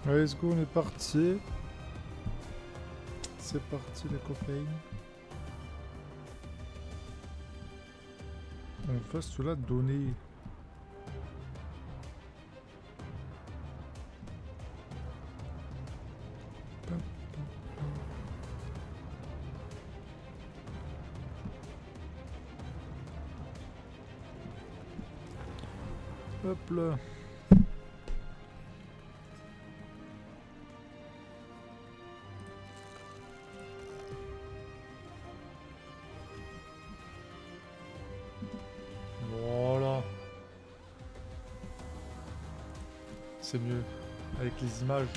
Allez, let's go, on est parti. C'est parti, la copaine. On va se la donner. Hop là. Voilà. C'est mieux avec les images.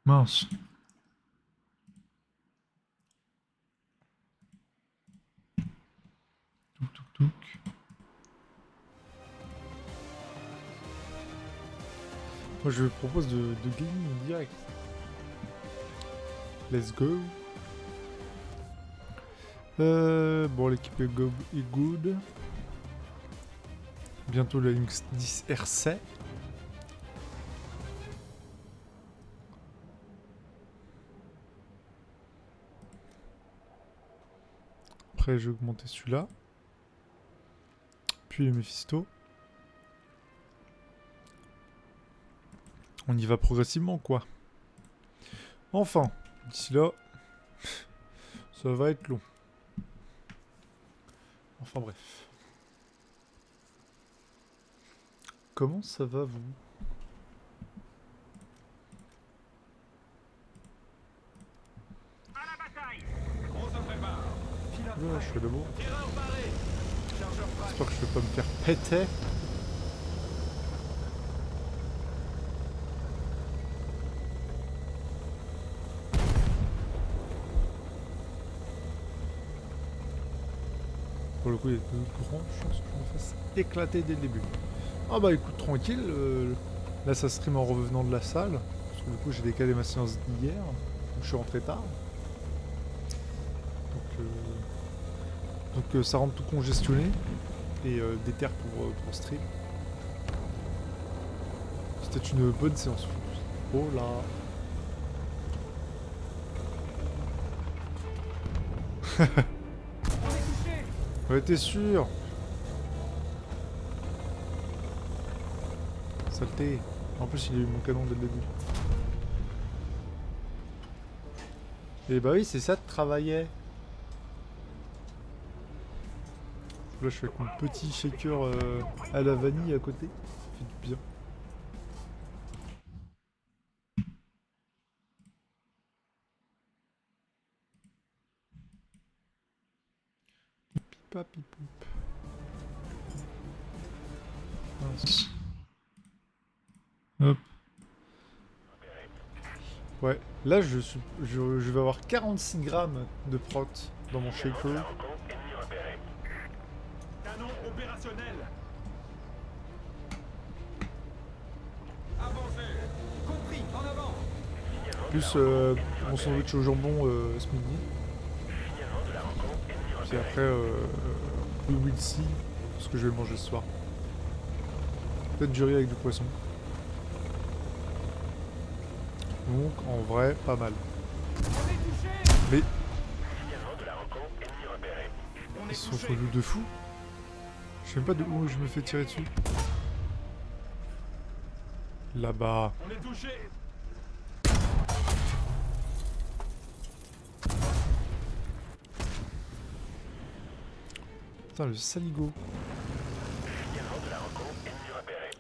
Mince. Touk touk touk. Moi je propose de gaming direct. Let's go. Bon, l'équipe est good. Bientôt la Lynx 10 RC. Après, je vais augmenter celui-là. Puis le Mephisto. On y va progressivement, quoi. Enfin, d'ici là, ça va être long. Enfin bref. Comment ça va, vous? Ouais, je suis debout. J'espère que je vais pas me faire péter. Pour le coup, il y a de grandes chances que je me fasse éclater dès le début. Ah bah écoute, tranquille. Là, ça stream en revenant de la salle. Parce que du coup, j'ai décalé ma séance d'hier. Je suis rentré tard. Donc ça rend tout congestionné. Et déter pour stream. C'était une bonne séance. Oh là. Ouais, t'es sûr? Saleté. En plus, il a eu mon canon dès le début. Et bah oui, c'est ça de travailler. Là, je fais avec mon petit shaker à la vanille à côté. Ça fait du bien. Papi poup. Mince. Hop. Ouais, là je vais avoir 46 grammes de prot dans mon shaker. Canon opérationnel. Avancez. Compris, en avant. Plus mon sandwich au jambon ce midi. Puis après, we will see ce que je vais manger ce soir. Peut-être du riz avec du poisson. Donc en vrai, pas mal. Mais ils sont relous de fou. Je sais même pas de où je me fais tirer dessus. Là-bas. On est touché. Putain, le saligo.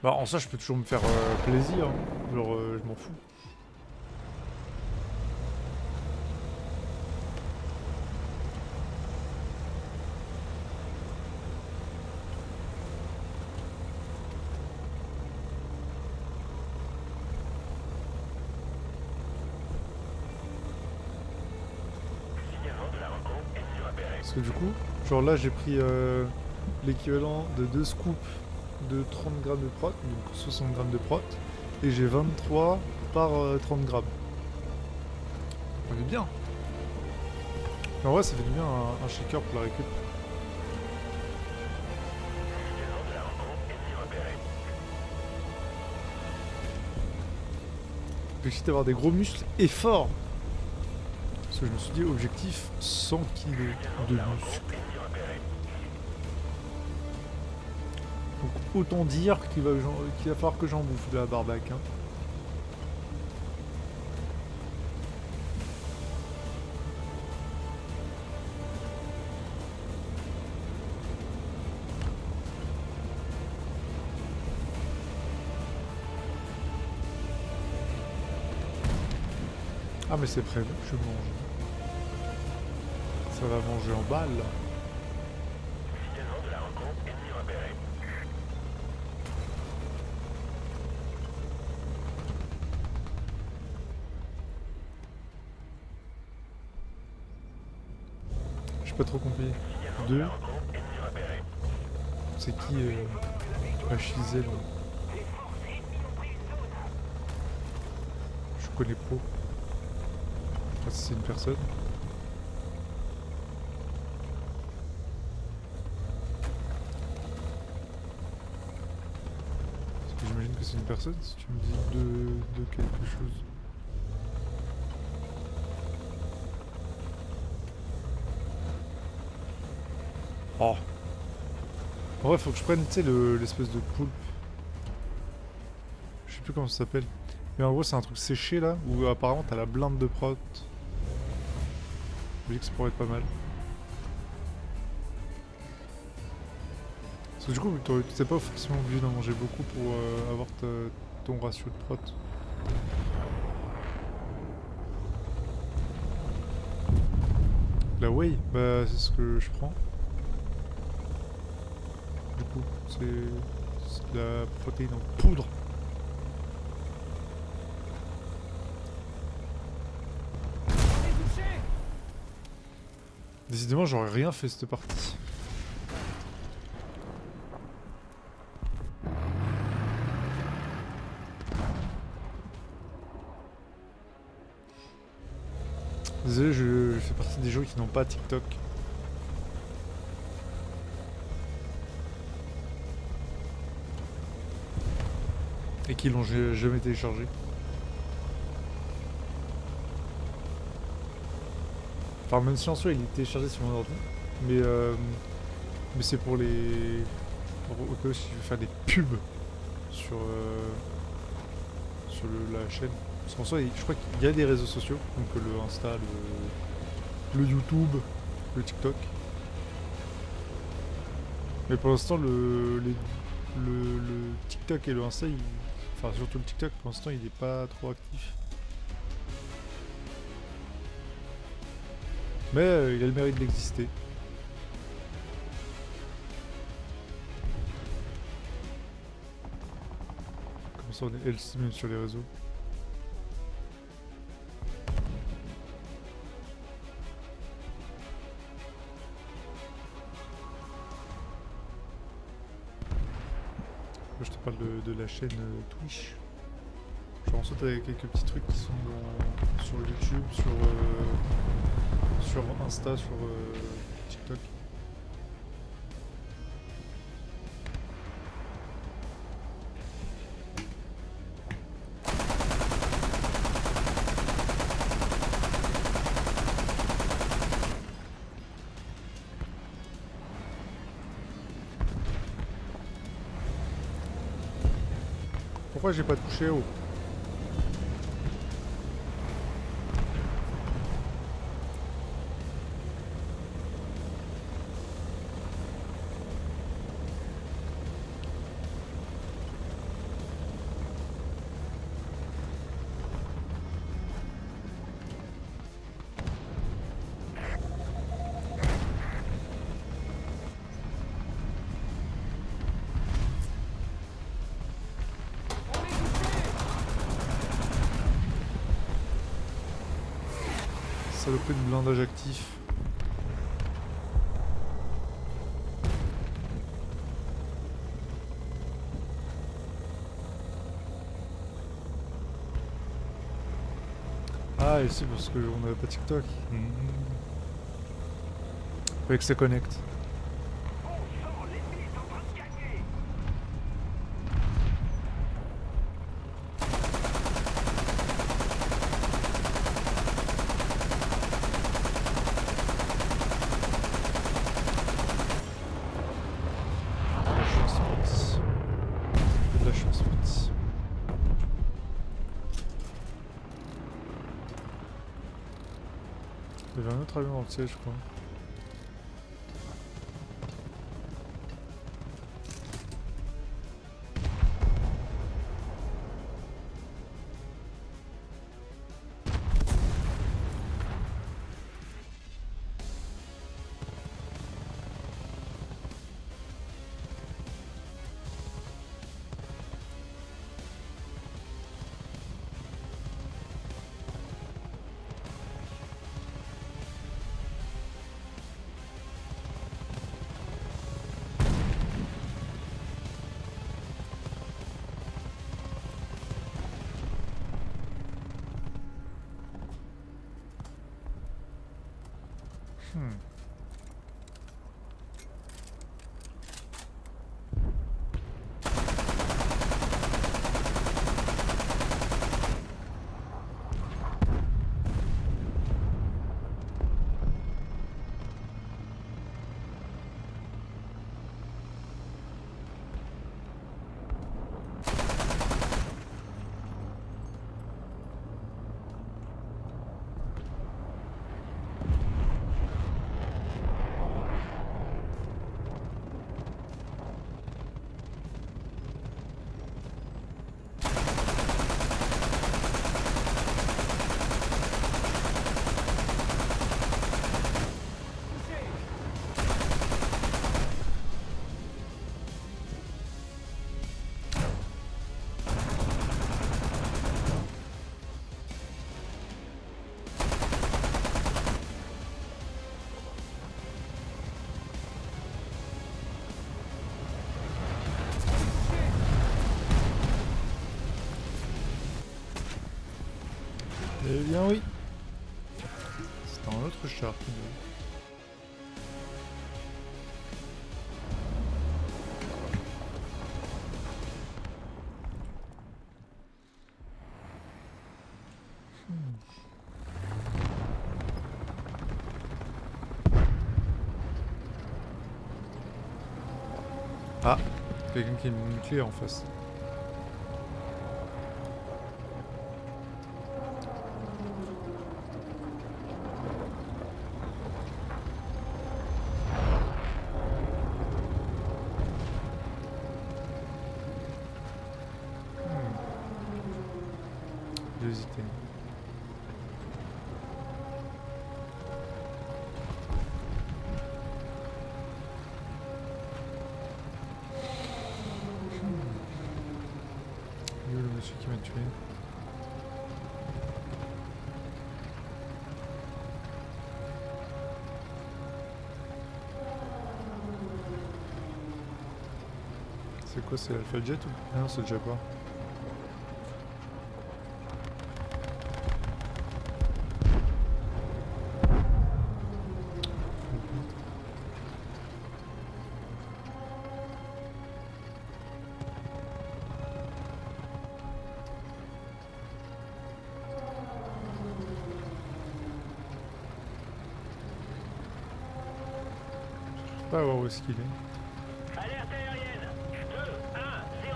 Bah en ça je peux toujours me faire plaisir. Hein. Genre je m'en fous. Parce que du coup, genre là j'ai pris l'équivalent de 2 scoops de 30 grammes de prot, donc 60 grammes de prot, et j'ai 23 par 30 grammes. On est bien. Mais en vrai, ça fait du bien un shaker pour la récup. L'objectif d'avoir des gros muscles et forts. Parce que je me suis dit, objectif 100 kg de muscles. Donc autant dire qu'il va falloir que j'en bouffe de la barbaque. Hein. Ah mais c'est prévu que je mange. Ça va manger en balle. Signalement de la rencontre ennemi repéré. J'ai pas trop compris. Signalement de Deux. la rencontre ennemi repéré. C'est qui Hachizel? Je connais pas. Je sais pas si c'est une personne. Parce que j'imagine que c'est une personne si tu me dis de quelque chose. Oh. En vrai, faut que je prenne, tu sais, l'espèce de poulpe. Je sais plus comment ça s'appelle. Mais en gros, c'est un truc séché là, où apparemment t'as la blinde de prot. Je me dis que ça pourrait être pas mal. Parce que du coup, tu t'es pas forcément obligé d'en manger beaucoup pour avoir ton ratio de prot. La whey, bah c'est ce que je prends. Du coup, c'est de la protéine en poudre. Décidément, j'aurais rien fait cette partie. Désolé, je fais partie des gens qui n'ont pas TikTok. Et qui l'ont jamais téléchargé. Enfin, même si en soi il est téléchargé sur mon ordi. Mais c'est pour les... Au cas où si je veux faire des pubs sur, la chaîne. Parce qu'en soi, je crois qu'il y a des réseaux sociaux. Donc le Insta, le YouTube, le TikTok. Mais pour l'instant, le TikTok et le Insta, enfin surtout le TikTok, pour l'instant, il n'est pas trop actif. Mais il a le mérite d'exister. Comme ça, on est healthy même sur les réseaux. Là, je te parle de la chaîne Twitch. Genre en soit t'as quelques petits trucs qui sont sur YouTube, sur Insta, sur TikTok. Pourquoi j'ai pas touché haut? Saloperie de blindage actif. Ah, et c'est parce qu'on n'avait pas TikTok. Fallait que ça connecte. De la chance, petit. De la chance, petit. Il y avait un autre avion dans le ciel, je crois. Eh bien oui. C'est un autre char. Ah, quelqu'un qui a une bombe nucléaire en face. J'ai hésité. Où est le monsieur qui m'a tué? C'est quoi, c'est l'Alpha Jet ou... Ah non, c'est le Jaguar. Je sais pas voir où est-ce qu'il est. Alerte aérienne 2, 1, 0,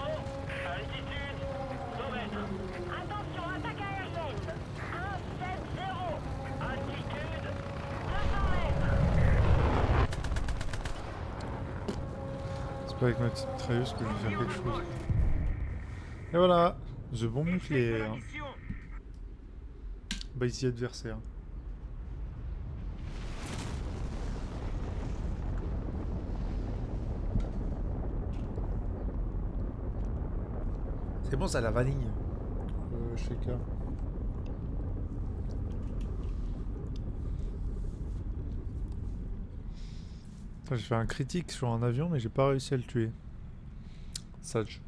altitude 100 mètres. Attention, attaque aérienne 170, Altitude 200 mètres. C'est pas avec ma petite mitrailleuse que je vais faire quelque chose. Et voilà, The bombe nucléaire. Bah ici adversaire. C'est bon, ça la vanille. Chez K. J'ai fait un critique sur un avion, mais j'ai pas réussi à le tuer. Sage.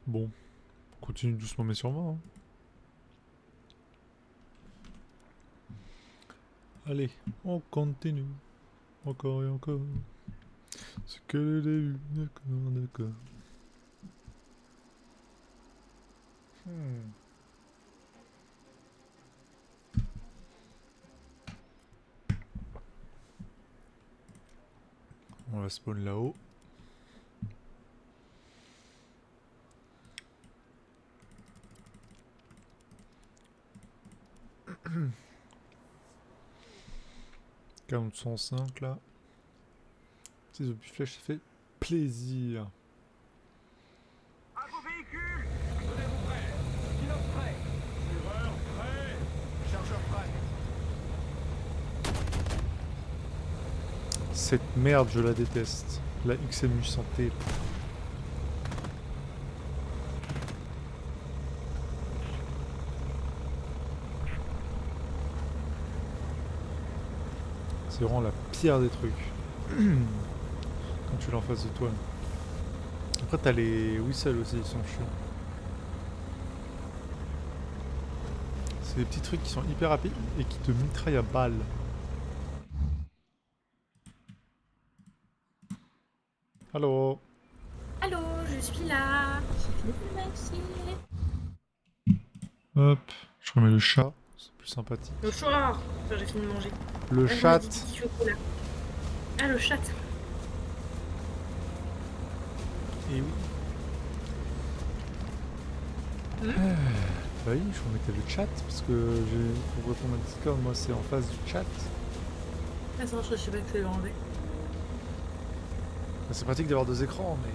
Bon, on continue doucement mais sûrement. Hein. Allez, on continue. Encore et encore. C'est que le début. D'accord, d'accord. On va spawn là-haut. Quarante 105 là. Ces obus flèches, ça fait plaisir. À vos véhicules. Tenez-vous prêts. Pilote prêt. Tireur prêt. Chargeur prêt. Cette merde, je la déteste. La XMU santé. C'est vraiment la pire des trucs. Quand tu l'as en face de toi. Après t'as les whistles aussi, ils sont chiants. C'est des petits trucs qui sont hyper rapides et qui te mitraillent à balles. Allô? Allô, je suis là. J'ai fini de maxi. Hop, je remets le chat, c'est plus sympathique. Le chat. Enfin, j'ai fini de manger. Le Ah, chat. j'ai dit chocolat. Ah, le chat. Et oui. Hmm. Bah oui, je remettais le chat parce que pour répondre à Discord, moi c'est en face du chat. Ah, ça, je sais pas que je vais l'enlever. Bah, c'est pratique d'avoir deux écrans, mais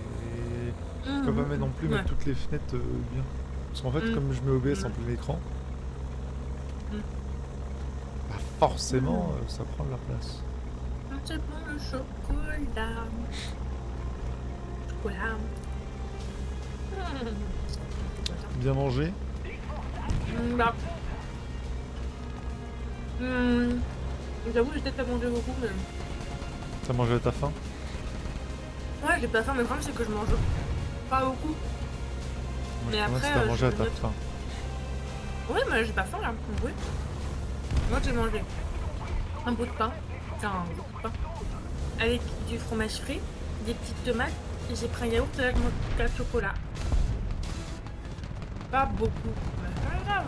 je peux pas mettre non plus mettre toutes les fenêtres bien. Parce qu'en fait, comme je mets OBS en plein écran, bah forcément ça prend de la place. C'est bon, le chocolat. Chocolat. Bien manger. Bah. J'avoue, j'ai peut-être pas mangé beaucoup, mais. T'as mangé à ta faim? Ouais, j'ai pas faim, mais le problème, c'est que je mange pas beaucoup. Moi, Mais je pense après, que t'as mangé à je ta note. faim. Ouais, mais j'ai pas faim là. Oui. Moi, j'ai mangé un bout de pain. Enfin, un bout de pain. Avec du fromage frais, des petites tomates, et j'ai pris un yaourt avec mon cas de chocolat. Pas beaucoup. Mais c'est pas grave.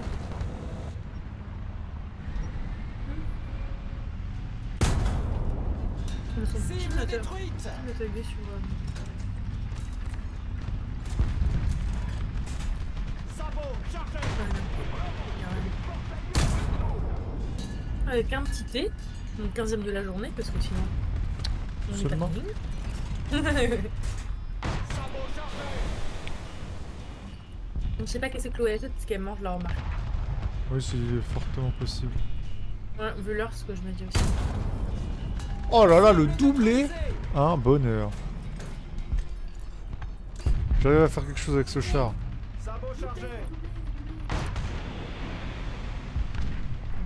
Cible détruite. Je vais taguer sur. Sabot chargé. Avec un petit thé, donc 15e de la journée, parce que sinon. On est pas Seulement fini. Sabot chargé. Donc, je sais pas qu'est-ce que Chloé a fait parce qu'elle mange la remarque. Oui, c'est fortement possible. Ouais, vu l'heure, ce que je me dis aussi. Oh là là, le doublé! Un bonheur. J'arrive à faire quelque chose avec ce char. Sabot chargé.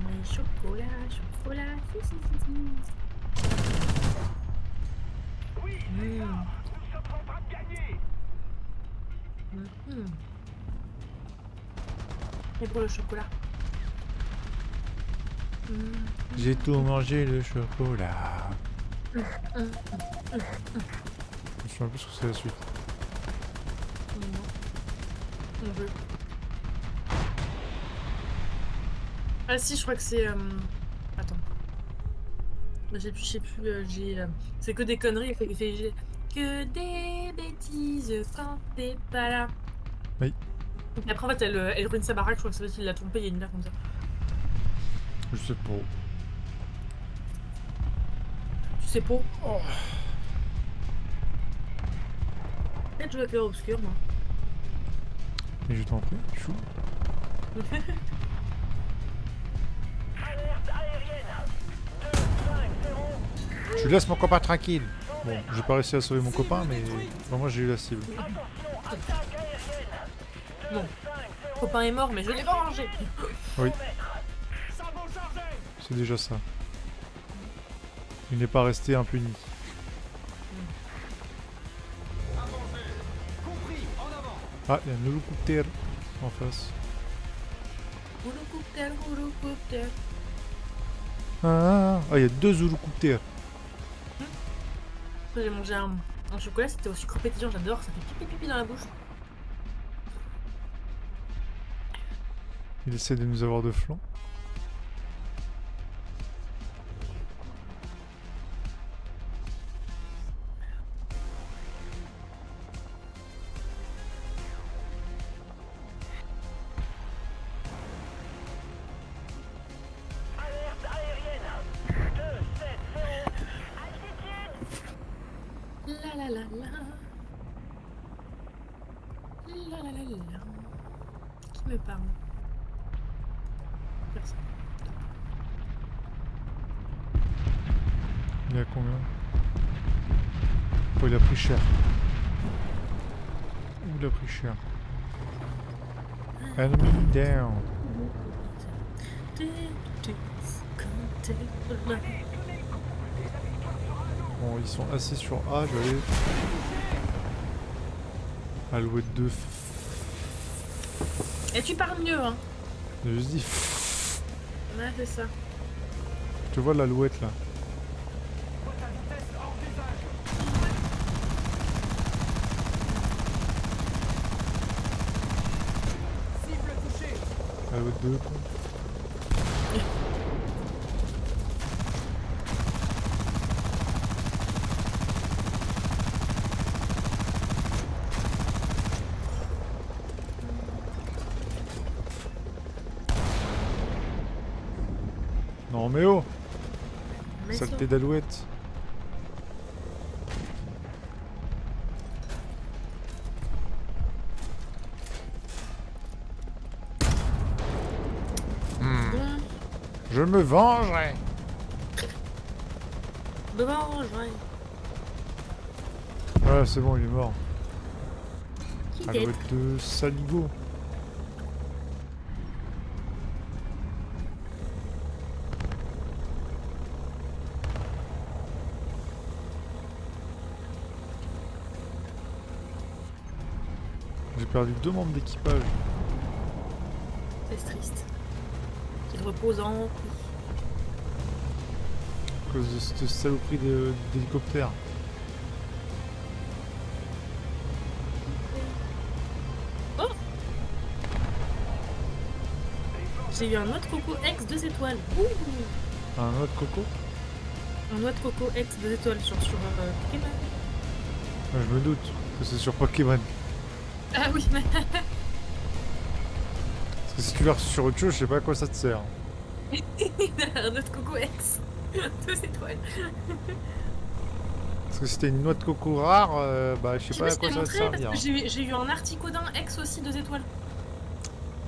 Mais chocolat, chocolat, si, si, si, si. Oui, Mmh. nous sommes en train de gagner. Mhm. Et pour le chocolat. J'ai tout mangé le chocolat. Je sais un peu ce que c'est la suite. On veut. Ah si, je crois que c'est... Attends. Bah, je sais plus, c'est que des conneries, il fait que des bêtises quand t'es pas là. Oui. Et après en fait elle ruine sa baraque, je crois que c'est parce qu'il l'a trompé, il y a une merde comme ça. Je sais pas. Tu sais pas. Oh. Peut-être je vais faire obscur moi. Et je t'en prie, chou. Alerte aérienne. 250. Tu laisses mon copain tranquille. Bon, j'ai pas réussi à sauver mon copain, mais moi j'ai eu la cible. Attention, attaque aérienne. Non. Le copain est mort mais je l'ai vengé. Oui, Sabot chargé. c'est déjà ça. Il n'est pas resté impuni. Avancez. Compris. En avant. Ah, il y a un hélicoptère en face. Hélicoptère. Ah, il y a 2 hélicoptères. Après, j'ai mangé un chocolat, c'était au sucre pétillant, j'adore, ça fait pipi dans la bouche. Il essaie de nous avoir de flanc. Alerte aérienne. 270. Altitude. La la la la. La la la la. Qui me parle? Personne. Il y a combien? Oh, il a pris cher. Il a pris cher. Enemy down. Bon, ils sont assez sur A, je vais aller... Alouette 2. Et tu parles mieux, hein? J'ai juste dit... Ouais, c'est ça. Tu vois l'alouette là? Boîte à vitesse hors d'usage. Cible touchée. Alouette 2 quoi. Non mais oh! Mais ça. Saleté d'alouette! Bon, Je me vengerai! devant, ouais. Voilà, c'est bon, il est mort. Qui t'aide? Alouette 2, Saligo. J'ai perdu 2 membres d'équipage. C'est triste. Qu'il repose en paix. À cause de cette saloperie d'hélicoptère. J'ai eu un noix de coco ex 2 étoiles. Ouh. Un autre coco? Un noix de coco ex 2 étoiles sur Pokémon. Ouais, je me doute que c'est sur Pokémon. Ah oui, mais Parce que si tu l'as reçu sur autre chose, je sais pas à quoi ça te sert. un noix de coco ex 2 étoiles. Parce que si c'était une noix de coco rare, bah je sais Je pas à je quoi t'ai ça va te montré parce servir. que j'ai eu un articodin ex aussi 2 étoiles.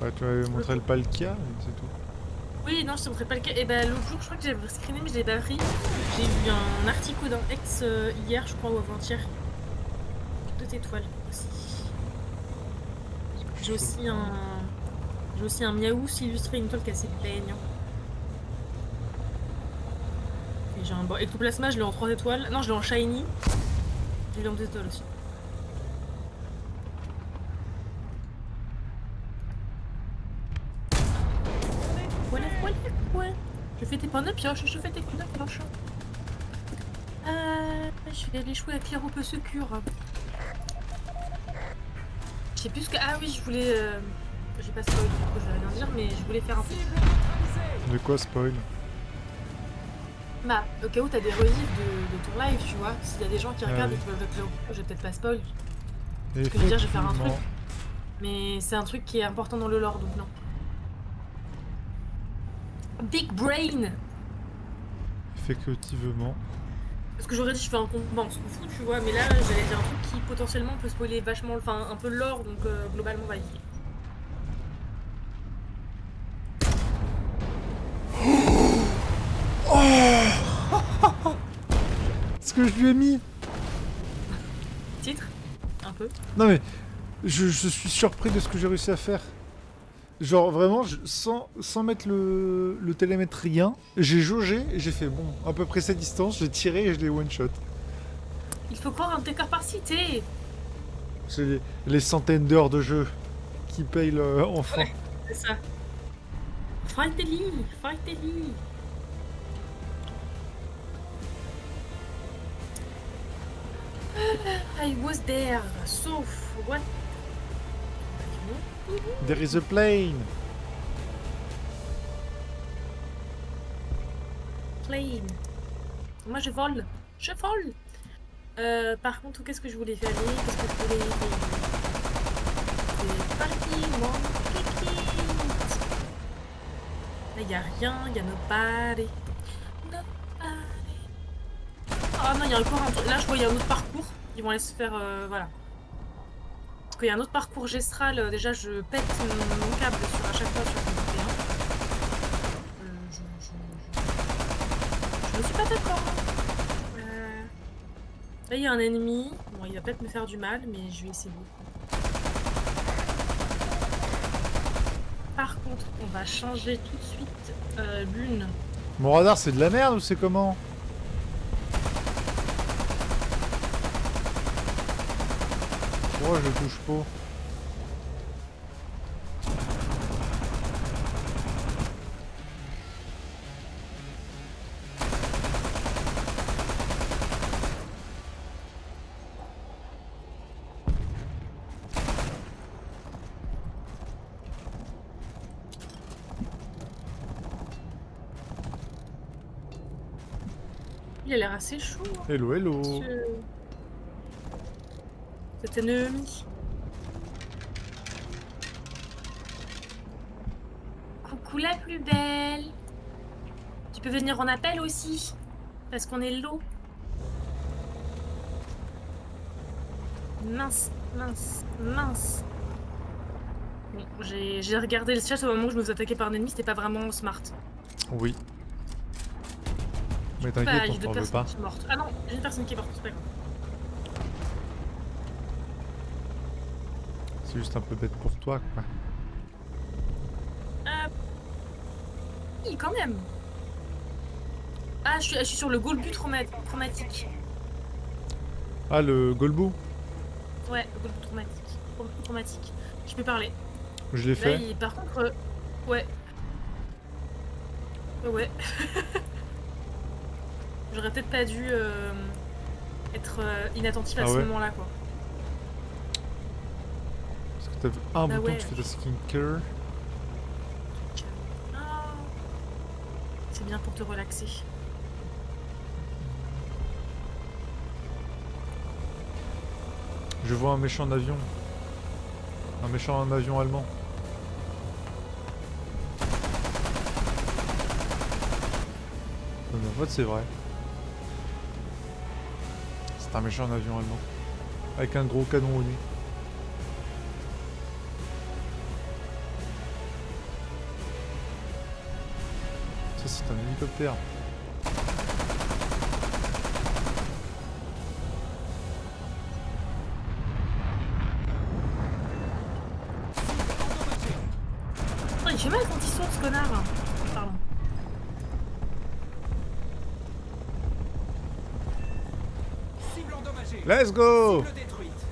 Ouais, tu m'avais montré le Palkia, et c'est tout. Oui, non, je te montrais pas le cas. Et bah l'autre jour, je crois que j'avais screené, mais je l'ai pas pris. J'ai eu un articodin ex hier, je crois, ou avant-hier. 2 étoiles aussi. J'ai aussi un Miaou illustré, une toile cassée de plaignant. Et j'ai un Ectoplasma, je l'ai en 3 étoiles. Non, je l'ai en shiny. Je l'ai en 2 étoiles aussi. Voilà. Je fais tes points de pioche, je fais tes coups de pioche. Je vais aller jouer à Claire au peu secure. Je sais plus ce que. Ah oui, je voulais. J'ai pas spoil, du coup je vais rien dire, mais je voulais faire un peu. Cible neutralisée. De quoi spoil? Bah, au cas où t'as des rediffs de ton live, tu vois. S'il y a des gens qui regardent oui. et qui veulent Claire au peu, je vais peut-être pas spoil. Et que je veux dire, je vais faire un truc. Mais c'est un truc qui est important dans le lore, donc non. Big brain! Effectivement. Parce que j'aurais dit je fais un combat, on s'en fout, tu vois, mais là j'allais dire un truc qui potentiellement peut spoiler vachement, enfin un peu le lore, donc globalement va y. Ce que je lui ai mis. Titre? Un peu. Non mais, je suis surpris de ce que j'ai réussi à faire. Genre vraiment, sans mettre le télémètre rien, j'ai jaugé et j'ai fait bon, à peu près cette distance, j'ai tiré et je l'ai one shot. Il faut croire un décor par cité! C'est les centaines d'heures de jeu qui payent le enfant. Ouais. C'est ça. Finally, finally. I was there, sauf what? There is a plane. Plane. Moi je vole. Je vole. Par contre, qu'est-ce que je voulais faire? Qu'est-ce que je voulais faire? C'est parti, mon kiki. Là, y a rien, y a nobody. Nobody. Ah non, y a encore un truc. Là, je vois, y a un autre parcours. Ils vont aller se faire. Voilà. Parce qu'il y a un autre parcours gestral. Déjà, je pète mon câble sur à chaque fois sur le 21. Je me suis pas d'accord. Là, il y a un ennemi. Bon, il va peut-être me faire du mal, mais je vais essayer. Par contre, on va changer tout de suite l'une. Mon radar, c'est de la merde ou c'est comment? Pourquoi je le touche pas? Il a l'air assez chaud. Hein, Hello, hello. cet ennemi. Coucou la plus belle. Tu peux venir en appel aussi, parce qu'on est low. Mince, mince, mince. Bon, j'ai regardé le chat au moment où je me faisais attaquer par un ennemi, c'était pas vraiment smart. Oui. Mais Bah, t'inquiète, j'ai on deux t'en veut personnes pas. qui sont mortes. Ah non, j'ai une personne qui est morte, c'est pas grave. C'est juste un peu bête pour toi, quoi. Oui, quand même. Ah, je suis sur le Golbu chromatique. Ah, le Golbou, Ouais, le Golbu chromatique. Je peux parler. je l'ai Là, fait. par contre, ouais. Ouais. J'aurais peut-être pas dû être inattentif à Ah ce ouais moment-là, quoi. Parce que t'as un Bah bouton ouais. qui fait ta skincare. Ah. C'est bien pour te relaxer. Je vois un méchant avion. Un méchant avion allemand. Mais en fait, c'est vrai. C'est un méchant avion allemand. Avec un gros canon au nez. Ça, c'est un hélicoptère. Oh, il fait mal quand il saute, ce connard. Pardon. Cible endommagée. Let's go! Cible détruite.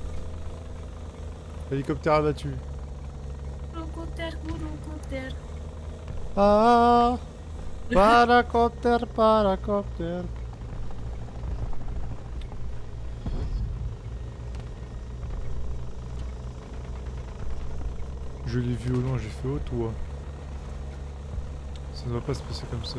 Hélicoptère abattu. Hélicoptère. Ah! Paracoptère, paracoptère. Je l'ai vu au loin, j'ai fait oh toi. Ça ne va pas se passer comme ça.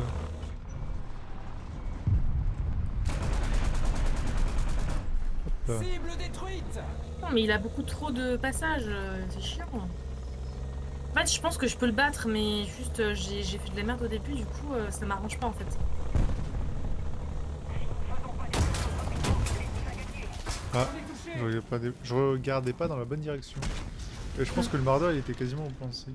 Hop là. Cible détruite. Non, mais il a beaucoup trop de passages, c'est chiant. En fait, je pense que je peux le battre, mais juste j'ai fait de la merde au début, du coup ça m'arrange pas en fait. Ah, je regardais pas dans la bonne direction. Et je pense que le mardeur il était quasiment au point C.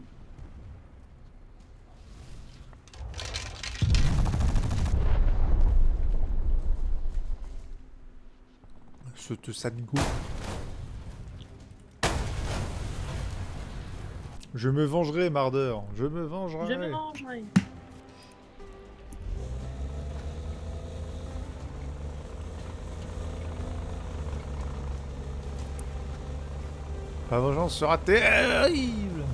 Ce sale goût. Je me vengerai, mardeur. Je me vengerai. Je me mangerai. La vengeance sera terrible.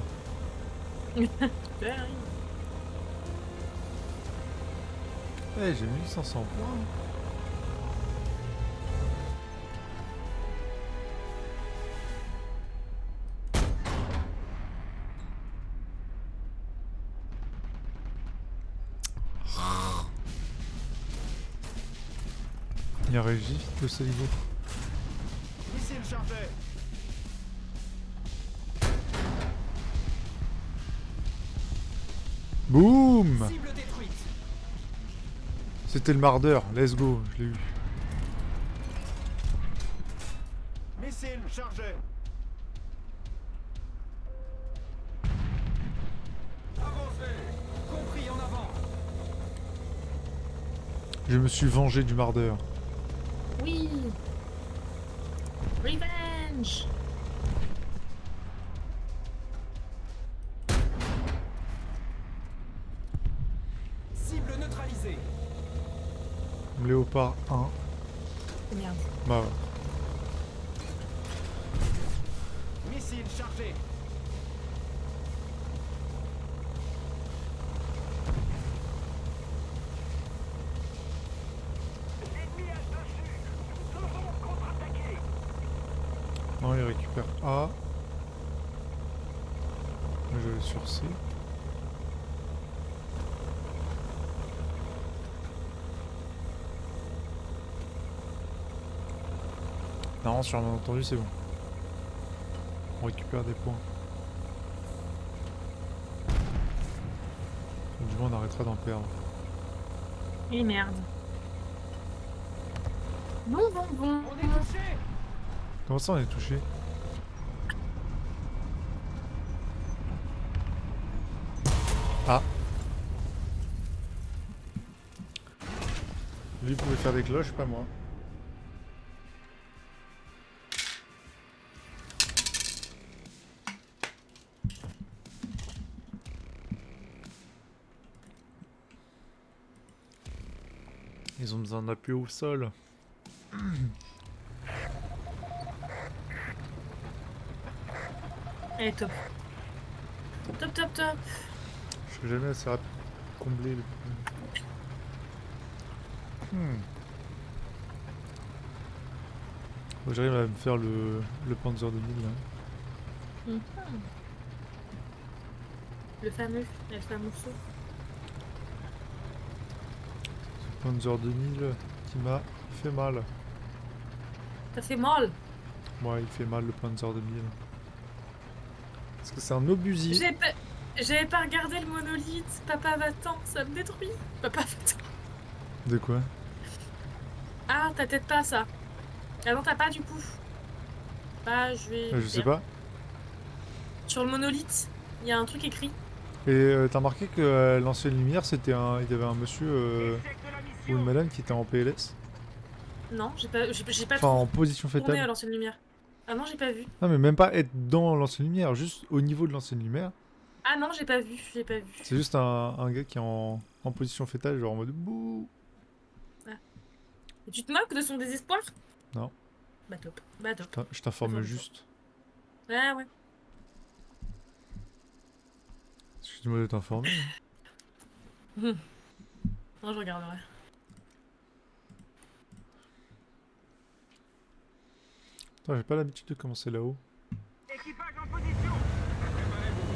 Super. Eh, j'ai 1500 points. Il y a Régie de ce niveau. Missile chargé. Boum! Cible détruite. C'était le mardeur, let's go, je l'ai eu. Missile chargé. Avancez. Compris en avant. Je me suis vengé du mardeur. Oui. Revenge. Cible neutralisée. Léopard 1. Merde. Bah ouais. Missile chargé. L'ennemi a le dessus. Nous devons contre-attaquer. Non, il récupère A. Moi, je vais sur C. Non, sur un malentendu, c'est bon. On récupère des points. Du moins, on arrêtera d'en perdre. Et merde. Bon, bon, bon. On est touché. Comment ça, on est touché? Ah. Lui pouvait faire des cloches, pas moi. Ils ont besoin d'appui au sol. Elle est top. Top, top, top. Je serai jamais assez rapide pour combler le... Faut que j'arrive à me faire le Panzer 2000 là. Mhm. Le fameux saut. Ce Panzer 2000 qui m'a fait mal. Ça fait mal. Moi, il fait mal le Panzer 2000. Parce que c'est un obusier. J'avais pas regardé le monolithe. Papa va-t'en, ça me détruit. Papa va-t'en. De quoi? Ah, t'as peut-être pas ça. Ah non, t'as pas du coup. Bah, je vais. Je sais pas. Sur le monolithe, il y a un truc écrit. Et t'as remarqué que l'ancienne lumière, c'était un... Il y avait un monsieur Échec de la ou mission. une madame qui était en PLS. Non, j'ai pas Enfin, en position tourné à fétale. l'ancienne lumière. Ah non, j'ai pas vu. Non, mais même pas être dans l'ancienne lumière, juste au niveau de l'ancienne lumière. Ah non, j'ai pas vu. C'est juste un gars qui est en position fétale, genre en mode bouh. Et tu te moques de son désespoir? Non. Bah top. Bah top. Je t'informe Attends, juste. Ah ouais. Excuse-moi de t'informer. Non, je regarderai. Attends, j'ai pas l'habitude de commencer là-haut. Équipage en position. Préparez-vous.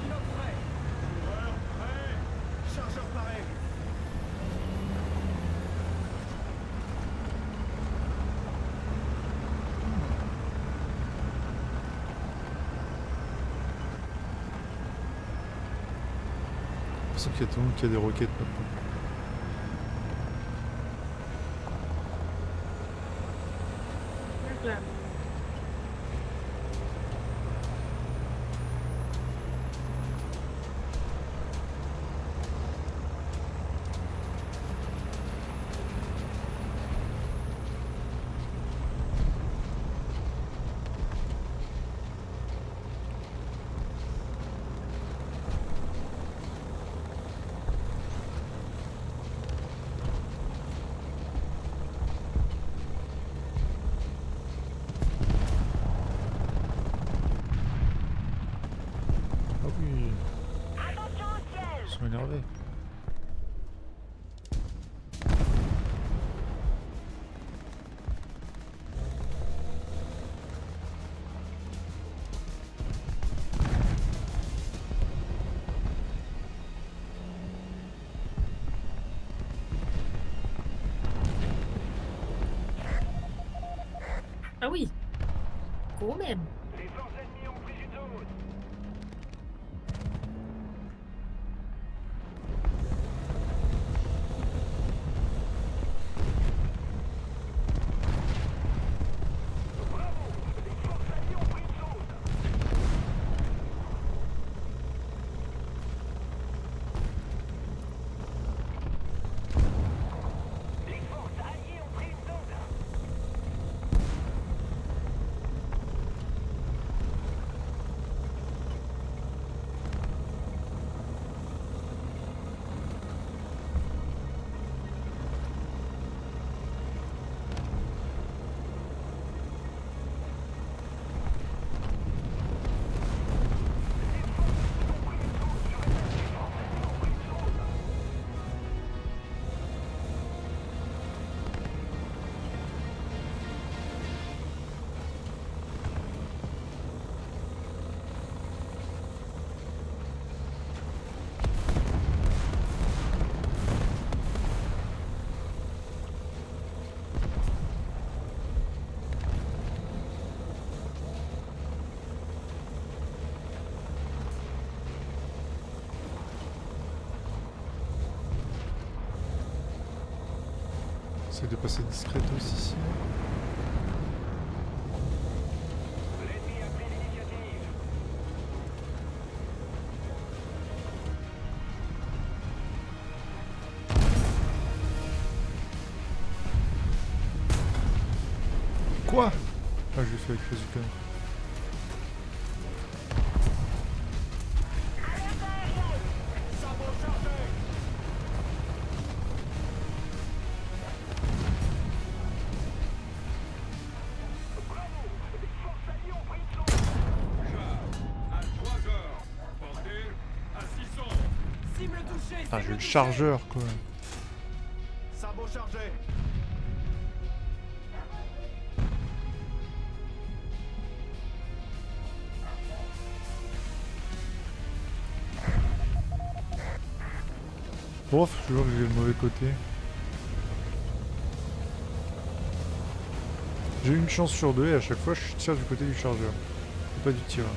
Pilote prêt. Joueur prêt. Chargeur paré. J'ai l'impression qu'il y a tout le monde qui a des roquettes maintenant. Donc là. sont énervés. Ah oui. Quand même. Les forces ennemies ont pris une zone. Bravo, les forces alliées ont pris une zone. Les forces alliées ont pris une zone. Essaye de passer discrète aussi. L'ennemi a pris l'initiative. Quoi? Ah, je l'ai fait avec Fazuka. Alerte aérienne. Sabot chargé. Bravo, les forces alliées ont pris une zone. Char à 3 heures. Portée à 600. Cible touchée. Ah, j'ai eu le chargeur quoi. Sabot chargé. Bof, toujours j'ai le mauvais côté. J'ai une chance sur deux et à chaque fois je tire du côté du chargeur. Et pas du tireur.